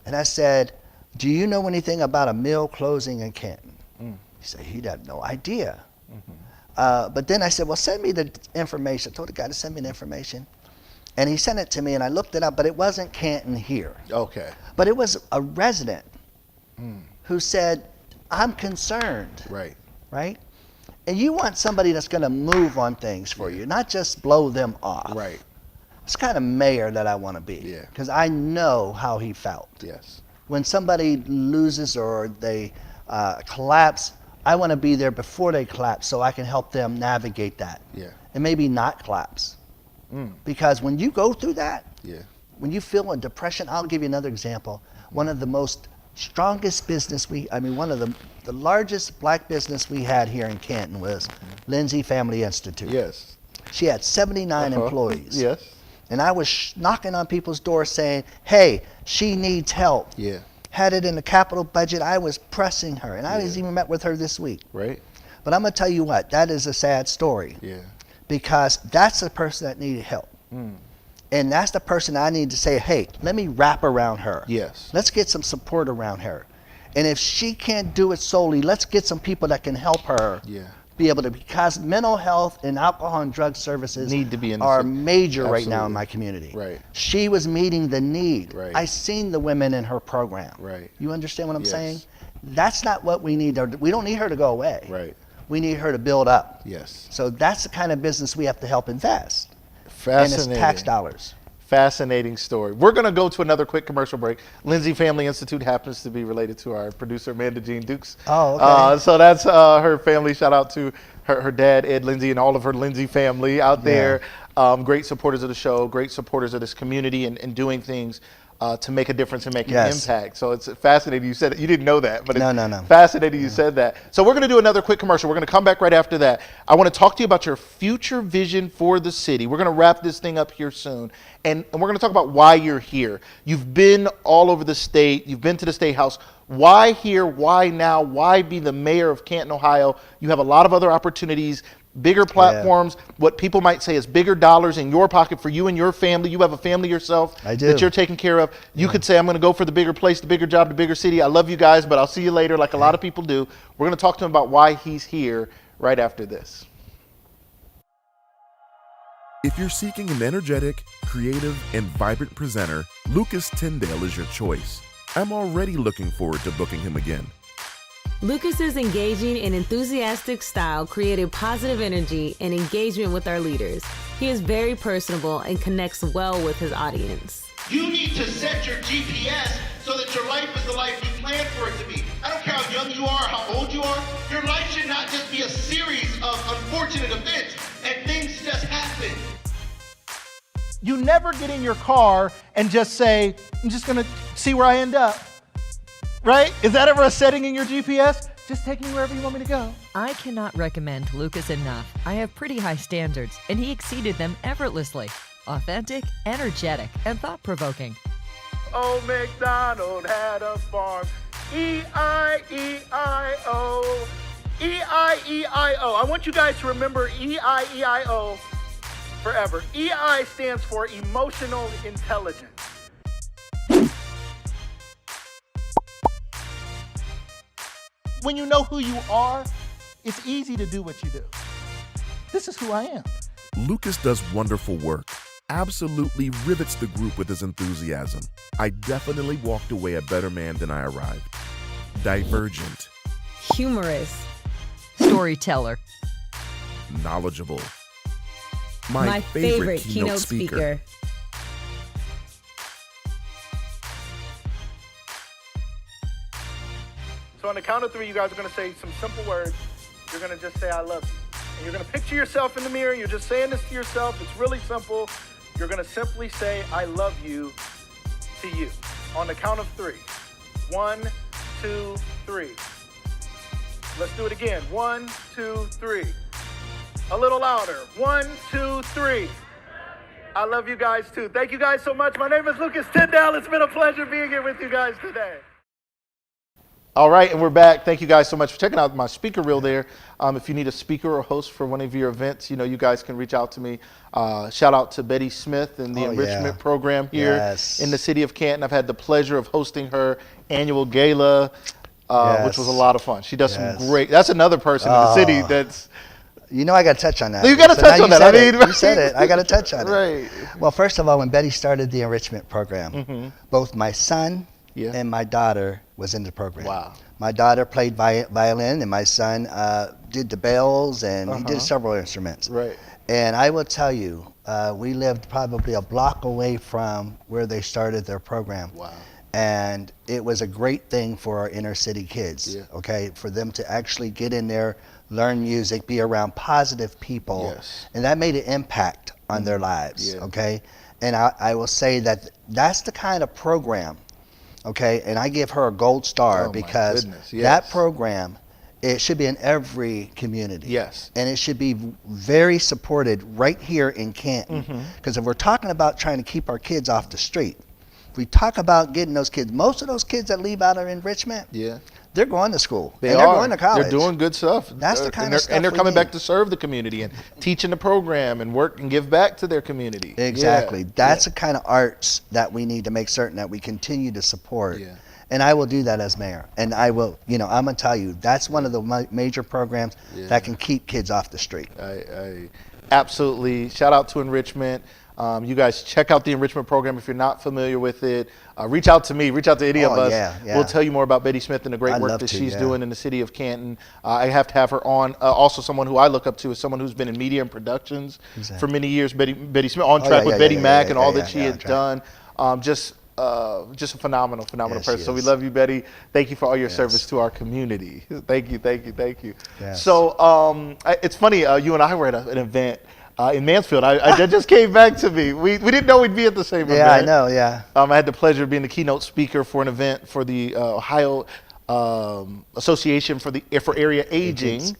And I said, do you know anything about a mill closing in Canton? He said, he had no idea. But then I said, well, send me the information. I told the guy to send me the information. And he sent it to me, and I looked it up, but it wasn't Canton here. Okay. But it was a resident who said, I'm concerned. Right? And you want somebody that's going to move on things for you, not just blow them off. It's the kind of mayor that I want to be. Because I know how he felt. When somebody loses or they collapse, I want to be there before they collapse so I can help them navigate that. And maybe not collapse. Because when you go through that, when you feel a depression, I'll give you another example. One of the most strongest business one of the largest black business we had here in Canton was Lindsay Family Institute. She had 79 employees. And I was knocking on people's doors saying, hey, she needs help. had it in the capital budget. I was pressing her, and I was even met with her this week. Right. But I'm going to tell you what, that is a sad story. Yeah. Because that's the person that needed help. And that's the person I need to say, hey, let me wrap around her. Yes. Let's get some support around her. And if she can't do it solely, let's get some people that can help her be able to, because mental health and alcohol and drug services need to be in are major Absolutely. right now in my community. Right. She was meeting the need. Right. I seen the women in her program. Right. You understand what I'm saying? That's not what we need. We don't need her to go away. Right. We need her to build up. Yes. So that's the kind of business we have to help invest. Fascinating. And it's tax dollars. Fascinating story. We're going to go to another quick commercial break. Lindsay Family Institute happens to be related to our producer, Amanda Jean Dukes. Oh, okay. So that's her family. Shout out to her dad, Ed Lindsay, and all of her Lindsay family out there. Great supporters of the show, great supporters of this community and doing things to make a difference and make an impact. So it's fascinating. You said it. You didn't know that, but it's fascinating you said that. So we're going to do another quick commercial. We're going to come back right after that. I want to talk to you about your future vision for the city. We're going to wrap this thing up here soon. And we're going to talk about why you're here. You've been all over the state. You've been to the State House. Why here? Why now? Why be the mayor of Canton, Ohio? You have a lot of other opportunities, bigger platforms, what people might say is bigger dollars in your pocket for you and your family. You have a family yourself that you're taking care of. You could say, I'm going to go for the bigger place, the bigger job, the bigger city. I love you guys, but I'll see you later, like a lot of people do. We're going to talk to him about why he's here right after this. If you're seeking an energetic, creative, and vibrant presenter, Lucas Tyndale is your choice. I'm already looking forward to booking him again. Lucas's engaging and enthusiastic style created positive energy and engagement with our leaders. He is very personable and connects well with his audience. You need to set your GPS so that your life is the life you planned for it to be. I don't care how young you are, how old you are. Your life should not just be a series of unfortunate events and things just happen. You never get in your car and just say, I'm just going to see where I end up. Right? Is that ever a setting in your GPS? Just take me wherever you want me to go. I cannot recommend Lucas enough. I have pretty high standards, and he exceeded them effortlessly. Authentic, energetic, and thought-provoking. Old MacDonald had a farm. E-I-E-I-O. E-I-E-I-O. I want you guys to remember E-I-E-I-O forever. E-I stands for emotional intelligence. When you know who you are, it's easy to do what you do. This is who I am. Lucas does wonderful work, absolutely rivets the group with his enthusiasm. I definitely walked away a better man than I arrived. Divergent. Humorous. Storyteller. Knowledgeable. My favorite keynote speaker. So on the count of three, you guys are going to say some simple words. You're going to just say, I love you. And you're going to picture yourself in the mirror. You're just saying this to yourself. It's really simple. You're going to simply say, I love you to you. On the count of three. 1, 2, 3. Let's do it again. 1, 2, 3. A little louder. 1, 2, 3. I love you guys too. Thank you guys so much. My name is Lucas Tyndale. It's been a pleasure being here with you guys today. All right, and we're back. Thank you guys so much for checking out my speaker reel there. If you need a speaker or host for one of your events, you guys can reach out to me. Shout out to Betty Smith and the enrichment program here in the city of Canton. I've had the pleasure of hosting her annual gala, which was a lot of fun. She does some great, that's another person in the city that's. I got to touch on that. You got to touch on that. You said it. I got to touch on it. Right. Well, first of all, when Betty started the enrichment program, both my son and my daughter was in the program. Wow. My daughter played violin, and my son did the bells, and he did several instruments. Right. And I will tell you, we lived probably a block away from where they started their program. Wow. And it was a great thing for our inner city kids, okay, for them to actually get in there, learn music, be around positive people. Yes. And that made an impact on their lives, okay? And I will say that that's the kind of program, okay, and I give her a gold star because that program, it should be in every community. Yes. And it should be very supported right here in Canton. Because if we're talking about trying to keep our kids off the street, we talk about getting those kids, most of those kids that leave out of enrichment, Yeah. they're going to school. They and are. They're going to college. They're doing good stuff. That's the kind and of stuff And they're we coming back need. to serve the community and teaching the program and work and give back to their community. Exactly. Yeah. That's the kind of arts that we need to make certain that we continue to support. Yeah. And I will do that as mayor. And I will, I'm going to tell you, that's one of the major programs that can keep kids off the street. I absolutely. Shout out to Enrichment. You guys check out the Enrichment program if you're not familiar with it. Reach out to me. Reach out to any of us. Yeah. We'll tell you more about Betty Smith and the great I'd work love that to, she's yeah. doing in the city of Canton. I have to have her on. Also, someone who I look up to is someone who's been in media and productions for many years. Betty Smith, on track with Betty Mack and all that she has done. Just a phenomenal Yes, person. she So we is. love you, Betty. Thank you for all your service to our community. Thank you. Yes. So it's funny, you and I were at an event in Mansfield. I just came back to me. We didn't know we'd be at the same event. Yeah, I know, yeah. I had the pleasure of being the keynote speaker for an event for the Ohio Association for Area Aging.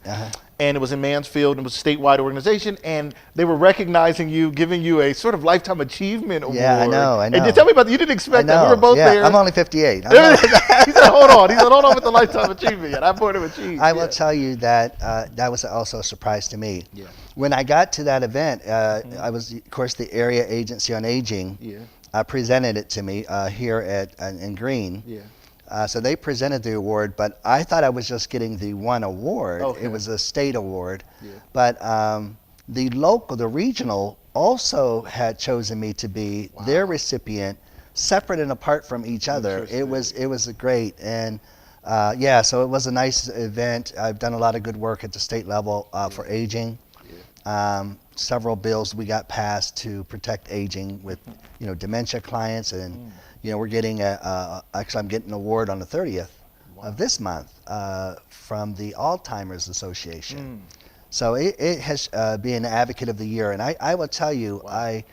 And it was in Mansfield, and it was a statewide organization, and they were recognizing you, giving you a sort of lifetime achievement award. Yeah, I know. And you tell me about that. You didn't expect that. We were both there. I'm only 58. He said, hold on with the lifetime achievement yet. I'm born to achieve. I will tell you that that was also a surprise to me. Yeah. When I got to that event, I was, of course, the Area Agency on Aging presented it to me here in Greene. Yeah. So they presented the award, but I thought I was just getting the one award. Okay. It was a state award. Yeah. But the regional also had chosen me to be their recipient, separate and apart from each other. It was great. And so it was a nice event. I've done a lot of good work at the state level for aging. Several bills we got passed to protect aging with, dementia clients, and we're getting actually I'm getting an award on the 30th of this month from the Alzheimer's Association. So it has been an advocate of the year, and I will tell you, I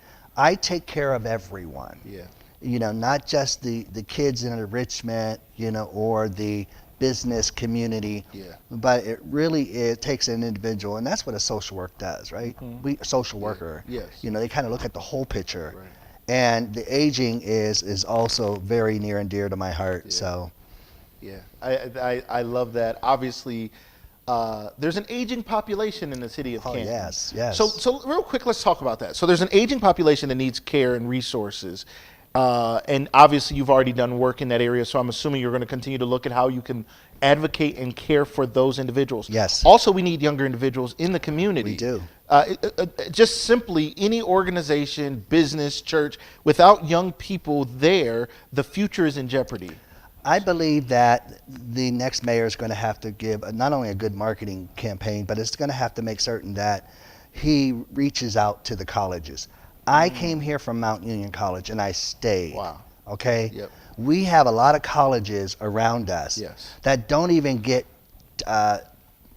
take care of everyone. Yeah. Not just the kids in enrichment, or the business community, but it takes an individual, and that's what a social work does, right? A social worker. Yes. They kind of look at the whole picture, and the aging is also very near and dear to my heart. So, yeah, I love that. Obviously, there's an aging population in the city of Canton. Yes. So real quick, let's talk about that. So there's an aging population that needs care and resources. And obviously you've already done work in that area, so I'm assuming you're going to continue to look at how you can advocate and care for those individuals. Yes. Also, we need younger individuals in the community. We do. Just simply, any organization, business, church, without young people there, the future is in jeopardy. I believe that the next mayor is going to have to give not only a good marketing campaign, but it's going to have to make certain that he reaches out to the colleges. I came here from Mount Union College, and I stayed. Wow. Okay? Yep. We have a lot of colleges around us that don't even get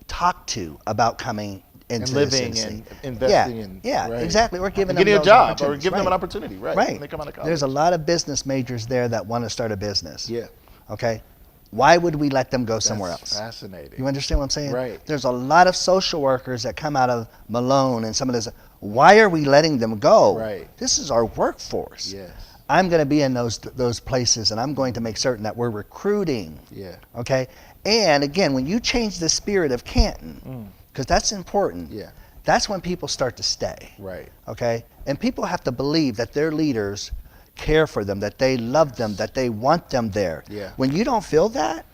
talked to about coming into And living city. and investing in. Yeah, right. exactly. We're giving And them getting a those job or opportunities. giving them an opportunity, right? Right. When they come out of college. There's a lot of business majors there that want to start a business. Yeah. Okay? Why would we let them go somewhere That's else? fascinating. You understand what I'm saying? Right. There's a lot of social workers that come out of Malone and some of this. Why are we letting them go? Right. This is our workforce. Yes. I'm going to be in those places, and I'm going to make certain that we're recruiting. Yeah. Okay? And again, when you change the spirit of Canton, because that's important, Yeah. that's when people start to stay. Right. Okay? And people have to believe that their leaders care for them, that they love them, that they want them there. Yeah. When you don't feel that,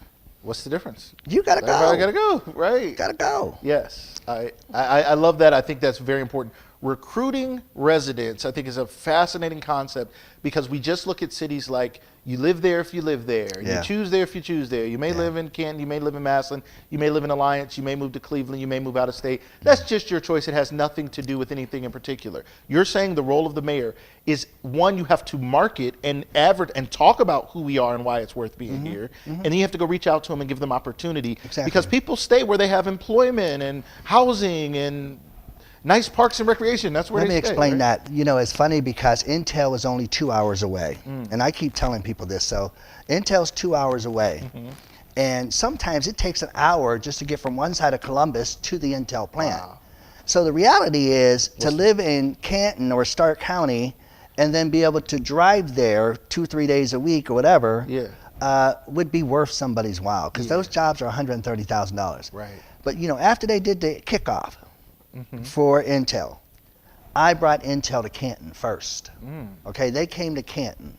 What's the difference? you got to go. Everybody gotta go, right? Got to go. Yes, I love that. I think that's very important. Recruiting residents, I think, is a fascinating concept because we just look at cities like you live there if you live there. Yeah. You choose there if you choose there. You may live in Canton, you may live in Massillon, you may live in Alliance, you may move to Cleveland, you may move out of state. That's just your choice. It has nothing to do with anything in particular. You're saying the role of the mayor is, one, you have to market and and talk about who we are and why it's worth being here. And then you have to go reach out to them and give them opportunity. Exactly. Because people stay where they have employment and housing and nice parks and recreation. That's where Let they me stay, explain right? that. It's funny because Intel is only 2 hours away. And I keep telling people this. So Intel's 2 hours away. And sometimes it takes an hour just to get from one side of Columbus to the Intel plant. Wow. So the reality is to live in Canton or Stark County and then be able to drive there 2-3 days a week or whatever, would be worth somebody's while, because those jobs are $130,000. Right. But after they did the kickoff for Intel, I brought Intel to Canton first. Okay, they came to Canton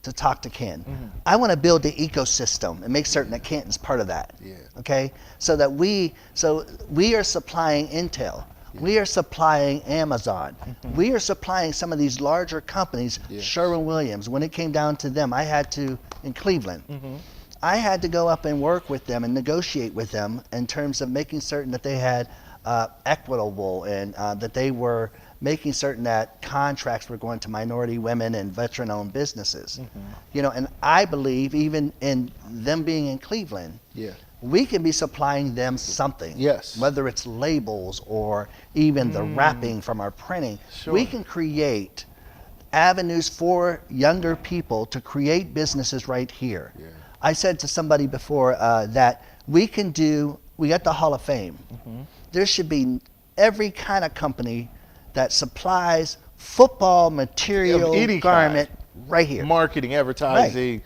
to talk to Canton. I want to build the ecosystem and make certain that Canton's part of that. Okay, so that we are supplying Intel. We are supplying Amazon. We are supplying some of these larger companies, Sherwin-Williams. When it came down to them, I had to, in Cleveland, I had to go up and work with them and negotiate with them in terms of making certain that they had equitable and that they were making certain that contracts were going to minority women and veteran-owned businesses. And I believe even in them being in Cleveland, we can be supplying them something. Whether it's labels or even the wrapping from our printing. We can create avenues for younger people to create businesses right here. I said to somebody before that we got the Hall of Fame. There should be every kind of company that supplies football material, garment right here. Marketing, advertising,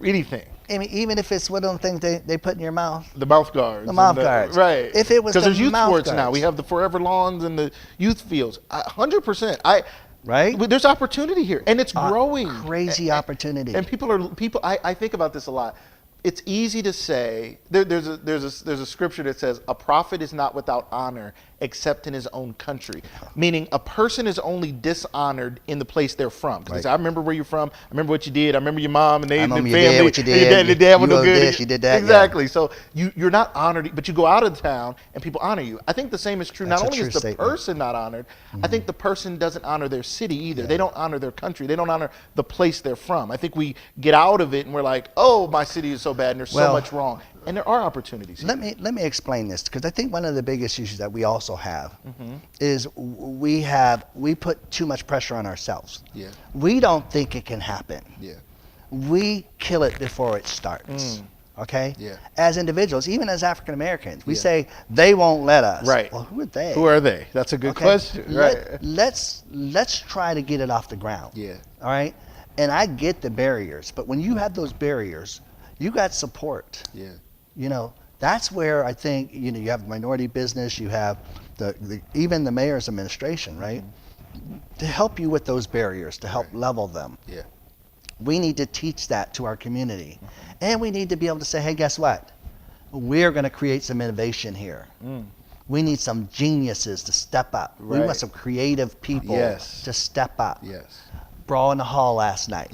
anything. I mean, even if it's one of the things they put in your mouth. The mouth guards. The mouth guards. Right. If it was because there's youth mouth sports guards. now. We have the Forever Lawns and the youth fields. 100%. Right. There's opportunity here, and it's growing. Crazy opportunity. And people. I think about this a lot. It's easy to say. There's a scripture that says a prophet is not without honor except in his own country, meaning a person is only dishonored in the place they're from. Because I remember where you're from. I remember what you did. I remember your mom and they and family. Dad, what you did. Your dad was no good. This, you did that. Exactly. Yeah. So you're not honored, but you go out of town and people honor you. I think the same is true. That's not only is the statement. person not honored, I think the person doesn't honor their city either. They don't honor their country. They don't honor the place they're from. I think we get out of it and we're like, oh, my city is so bad and there's so much wrong. And there are opportunities here. Let me explain this, because I think one of the biggest issues that we also have is we put too much pressure on ourselves. We don't think it can happen. We kill it before it starts. Okay? As individuals, even as African Americans, we say they won't let us. Right. Well, who are they? Who are they? That's a good question. Right. Let's try to get it off the ground. All right? And I get the barriers, but when you have those barriers, you got support. That's where I think you have minority business, you have even the mayor's administration, right? To help you with those barriers, to help level them. We need to teach that to our community. And we need to be able to say, hey, guess what? We're going to create some innovation here. We need some geniuses to step up. We want some creative people to step up. Brawl in the hall last night.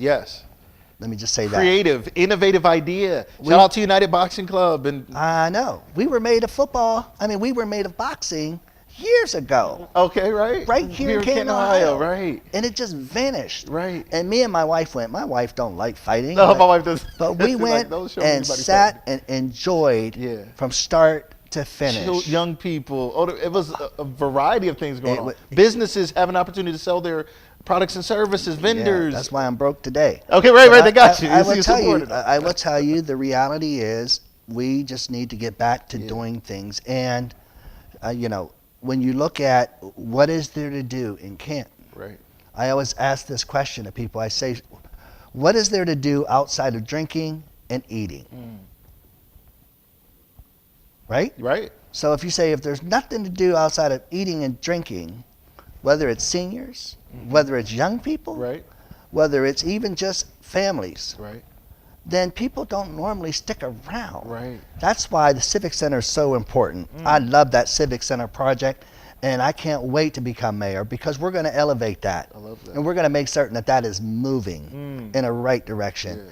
Let me just say that. Creative, innovative idea. Shout out to United Boxing Club. I know. We were made of football. I mean, we were made of boxing years ago. Okay, right. Right here in Canton, Ohio. Right. And it just vanished. Right. And me and my wife went. My wife don't like fighting. No, my wife doesn't. But we went and sat and enjoyed from start to finish. Young people. It was a variety of things going on. Businesses have an opportunity to sell their products and services, vendors. That's why I'm broke today. Okay, right, they got you. I will tell you, the reality is we just need to get back to doing things. And, when you look at what is there to do in Canton, I always ask this question to people. I say, what is there to do outside of drinking and eating? Right? Right. So if you say, if there's nothing to do outside of eating and drinking, whether it's seniors, whether it's young people, whether it's even just families, then people don't normally stick around. That's why the Civic Center is so important. I love that Civic Center project, and I can't wait to become mayor, because we're going to elevate that. I love that. And we're going to make certain that that is moving in a right direction.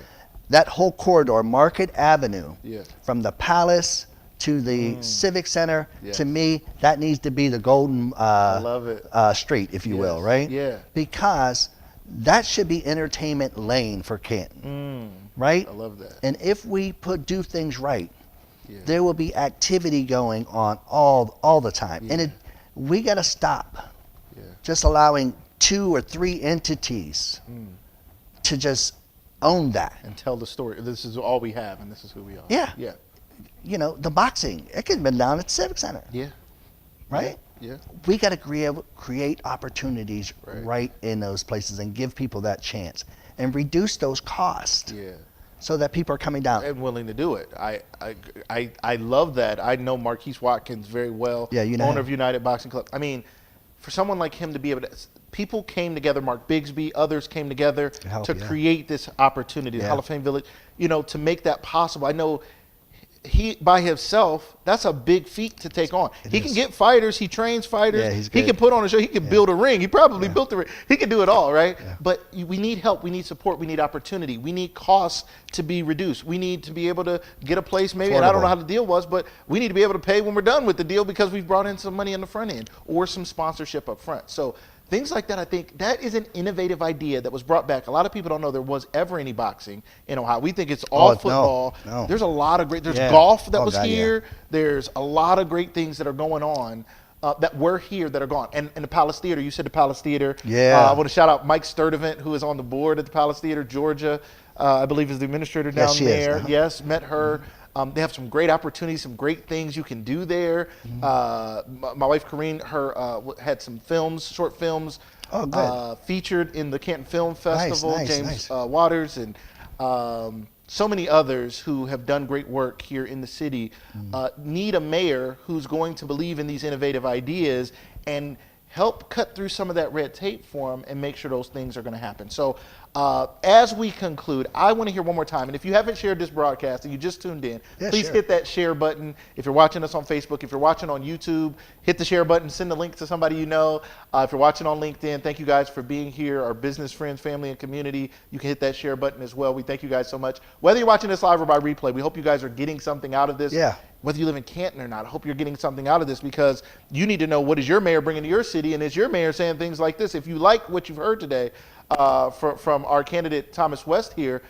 That whole corridor, Market Avenue, from the Palace to the Civic Center, to me, that needs to be the golden street, if you will, right? Because that should be entertainment lane for Canton, right? I love that. And if we do things right, there will be activity going on all the time. And we got to stop just allowing 2 or 3 entities to just own that. And tell the story. This is all we have, and this is who we are. Yeah. The boxing, it could have been down at the Civic Center. Right? Yeah. We got to create opportunities right in those places and give people that chance and reduce those costs. Yeah. So that people are coming down. And willing to do it. I love that. I know Marquise Watkins very well. Yeah, you know owner him. of United Boxing Club. I mean, for someone like him to be able to, people came together. Mark Bigsby, others came together to create this opportunity. The Hall of Fame Village, to make that possible. I know he by himself, that's a big feat to take on. He can get fighters. He trains fighters. Yeah, he's he good. can put on a show. He can build a ring. He probably built the ring. He can do it all, right? Yeah. But we need help. We need support. We need opportunity. We need costs to be reduced. We need to be able to get a place maybe, and I don't know how the deal was, but we need to be able to pay when we're done with the deal because we've brought in some money on the front end or some sponsorship up front. So things like that, I think that is an innovative idea that was brought back. A lot of people don't know there was ever any boxing in Ohio. We think it's all football. No. There's a lot of great, there's golf that was God, here. There's a lot of great things that are going on that were here that are gone. And the Palace Theater, you said the Palace Theater. Yeah. I want to shout out Mike Sturdivant, who is on the board at the Palace Theater, Georgia, I believe is the administrator down there. Is. Yes, met her. They have some great opportunities, some great things you can do there. My wife, Corrine, had some short films featured in the Canton Film Festival. Nice, James Waters and so many others who have done great work here in the city need a mayor who's going to believe in these innovative ideas and help cut through some of that red tape for them and make sure those things are going to happen. So as we conclude, I want to hear one more time. And if you haven't shared this broadcast and you just tuned in, please hit that share button. If you're watching us on Facebook, if you're watching on YouTube, hit the share button, send the link to somebody you know. If you're watching on LinkedIn, thank you guys for being here, our business, friends, family, and community. You can hit that share button as well. We thank you guys so much. Whether you're watching this live or by replay, we hope you guys are getting something out of this. Yeah. Whether you live in Canton or not, I hope you're getting something out of this because you need to know what is your mayor bringing to your city, and is your mayor saying things like this. If you like what you've heard today from our candidate Thomas West here,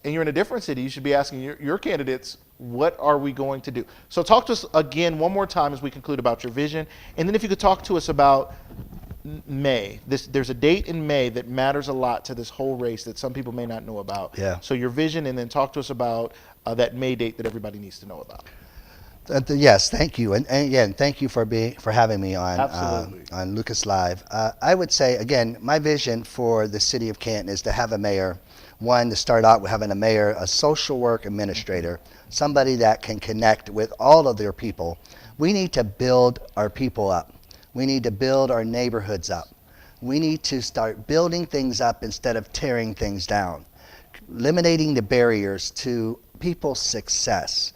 and you're in a different city, you should be asking your candidates, what are we going to do? So talk to us again one more time as we conclude about your vision, and then if you could talk to us about May. There's a date in May that matters a lot to this whole race that some people may not know about. Yeah. So your vision, and then talk to us about that May date that everybody needs to know about. Yes, thank you, and again, thank you for having me on Lucas Live. I would say again, my vision for the city of Canton is to have a mayor. One, to start out with having a mayor, a social work administrator, somebody that can connect with all of their people. We need to build our people up. We need to build our neighborhoods up. We need to start building things up instead of tearing things down. Eliminating the barriers to people's success.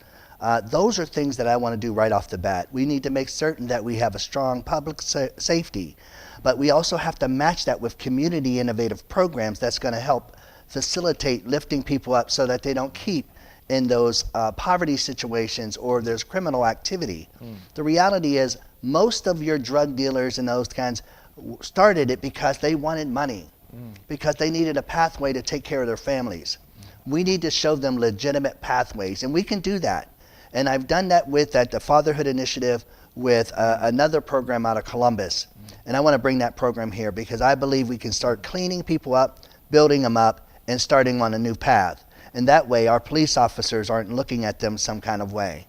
Those are things that I want to do right off the bat. We need to make certain that we have a strong public safety, but we also have to match that with community innovative programs that's going to help facilitate lifting people up so that they don't keep in those poverty situations or there's criminal activity. The reality is most of your drug dealers and those kinds started it because they wanted money, because they needed a pathway to take care of their families. We need to show them legitimate pathways, and we can do that. And I've done that with the Fatherhood Initiative with another program out of Columbus. And I want to bring that program here because I believe we can start cleaning people up, building them up, and starting on a new path. And that way our police officers aren't looking at them some kind of way.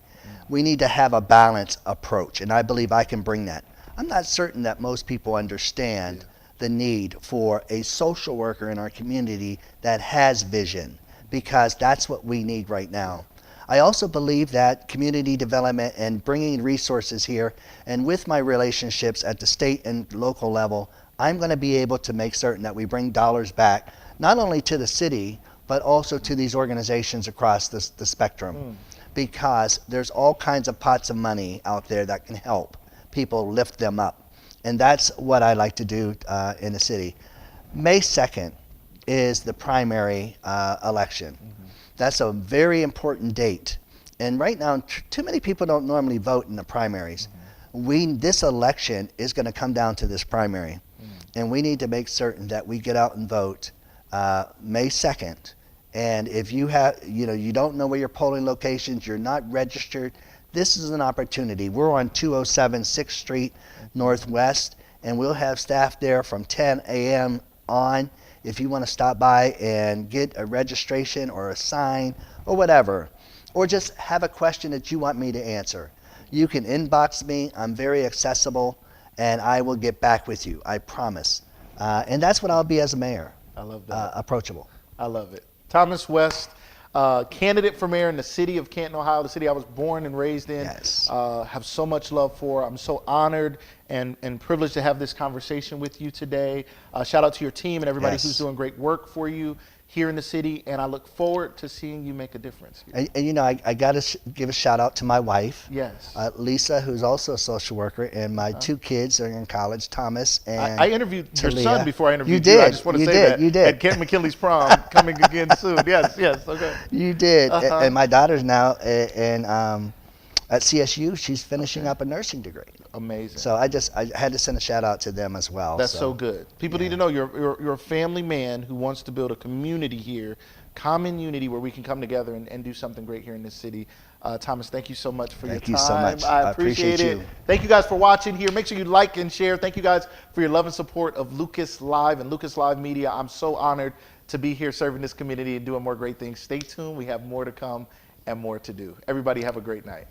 We need to have a balanced approach, and I believe I can bring that. I'm not certain that most people understand the need for a social worker in our community that has vision, because that's what we need right now. I also believe that community development and bringing resources here, and with my relationships at the state and local level, I'm going to be able to make certain that we bring dollars back, not only to the city, but also to these organizations across the spectrum. Because there's all kinds of pots of money out there that can help people lift them up. And that's what I like to do in the city. May 2nd is the primary election. That's a very important date. And right now, too many people don't normally vote in the primaries. This election is going to come down to this primary. And we need to make certain that we get out and vote May 2nd. And if you you don't know where your polling locations, you're not registered, this is an opportunity. We're on 207 6th Street Northwest, and we'll have staff there from 10 a.m. on. If you want to stop by and get a registration or a sign or whatever, or just have a question that you want me to answer, you can inbox me. I'm very accessible, and I will get back with you. I promise. And that's what I'll be as a mayor. I love that. Approachable. I love it. Thomas West, candidate for mayor in the city of Canton, Ohio, the city I was born and raised in. Yes. Have so much love for. I'm so honored and privileged to have this conversation with you today. Shout out to your team and everybody Yes. who's doing great work for you here in the city, and I look forward to seeing you make a difference here. And you know, I got to give a shout out to my wife, Yes. Lisa, who's also a social worker, and my two kids are in college, Thomas and I interviewed your Talia. son before I interviewed You you. I did. just want to You say did. that. You did. At Kent McKinley's prom, coming again soon. Yes, yes, okay. You did. Uh-huh. And my daughter's now at CSU. She's finishing up a nursing degree. Amazing. So I had to send a shout out to them as well. That's so good. People need to know you're a family man who wants to build a community here, common unity where we can come together and do something great here in this city. Thomas, thank you so much for your time. Thank you so much. I I appreciate appreciate it. you. Thank you guys for watching here. Make sure you like and share. Thank you guys for your love and support of Lucas Live and Lucas Live Media. I'm so honored to be here serving this community and doing more great things. Stay tuned. We have more to come and more to do. Everybody have a great night.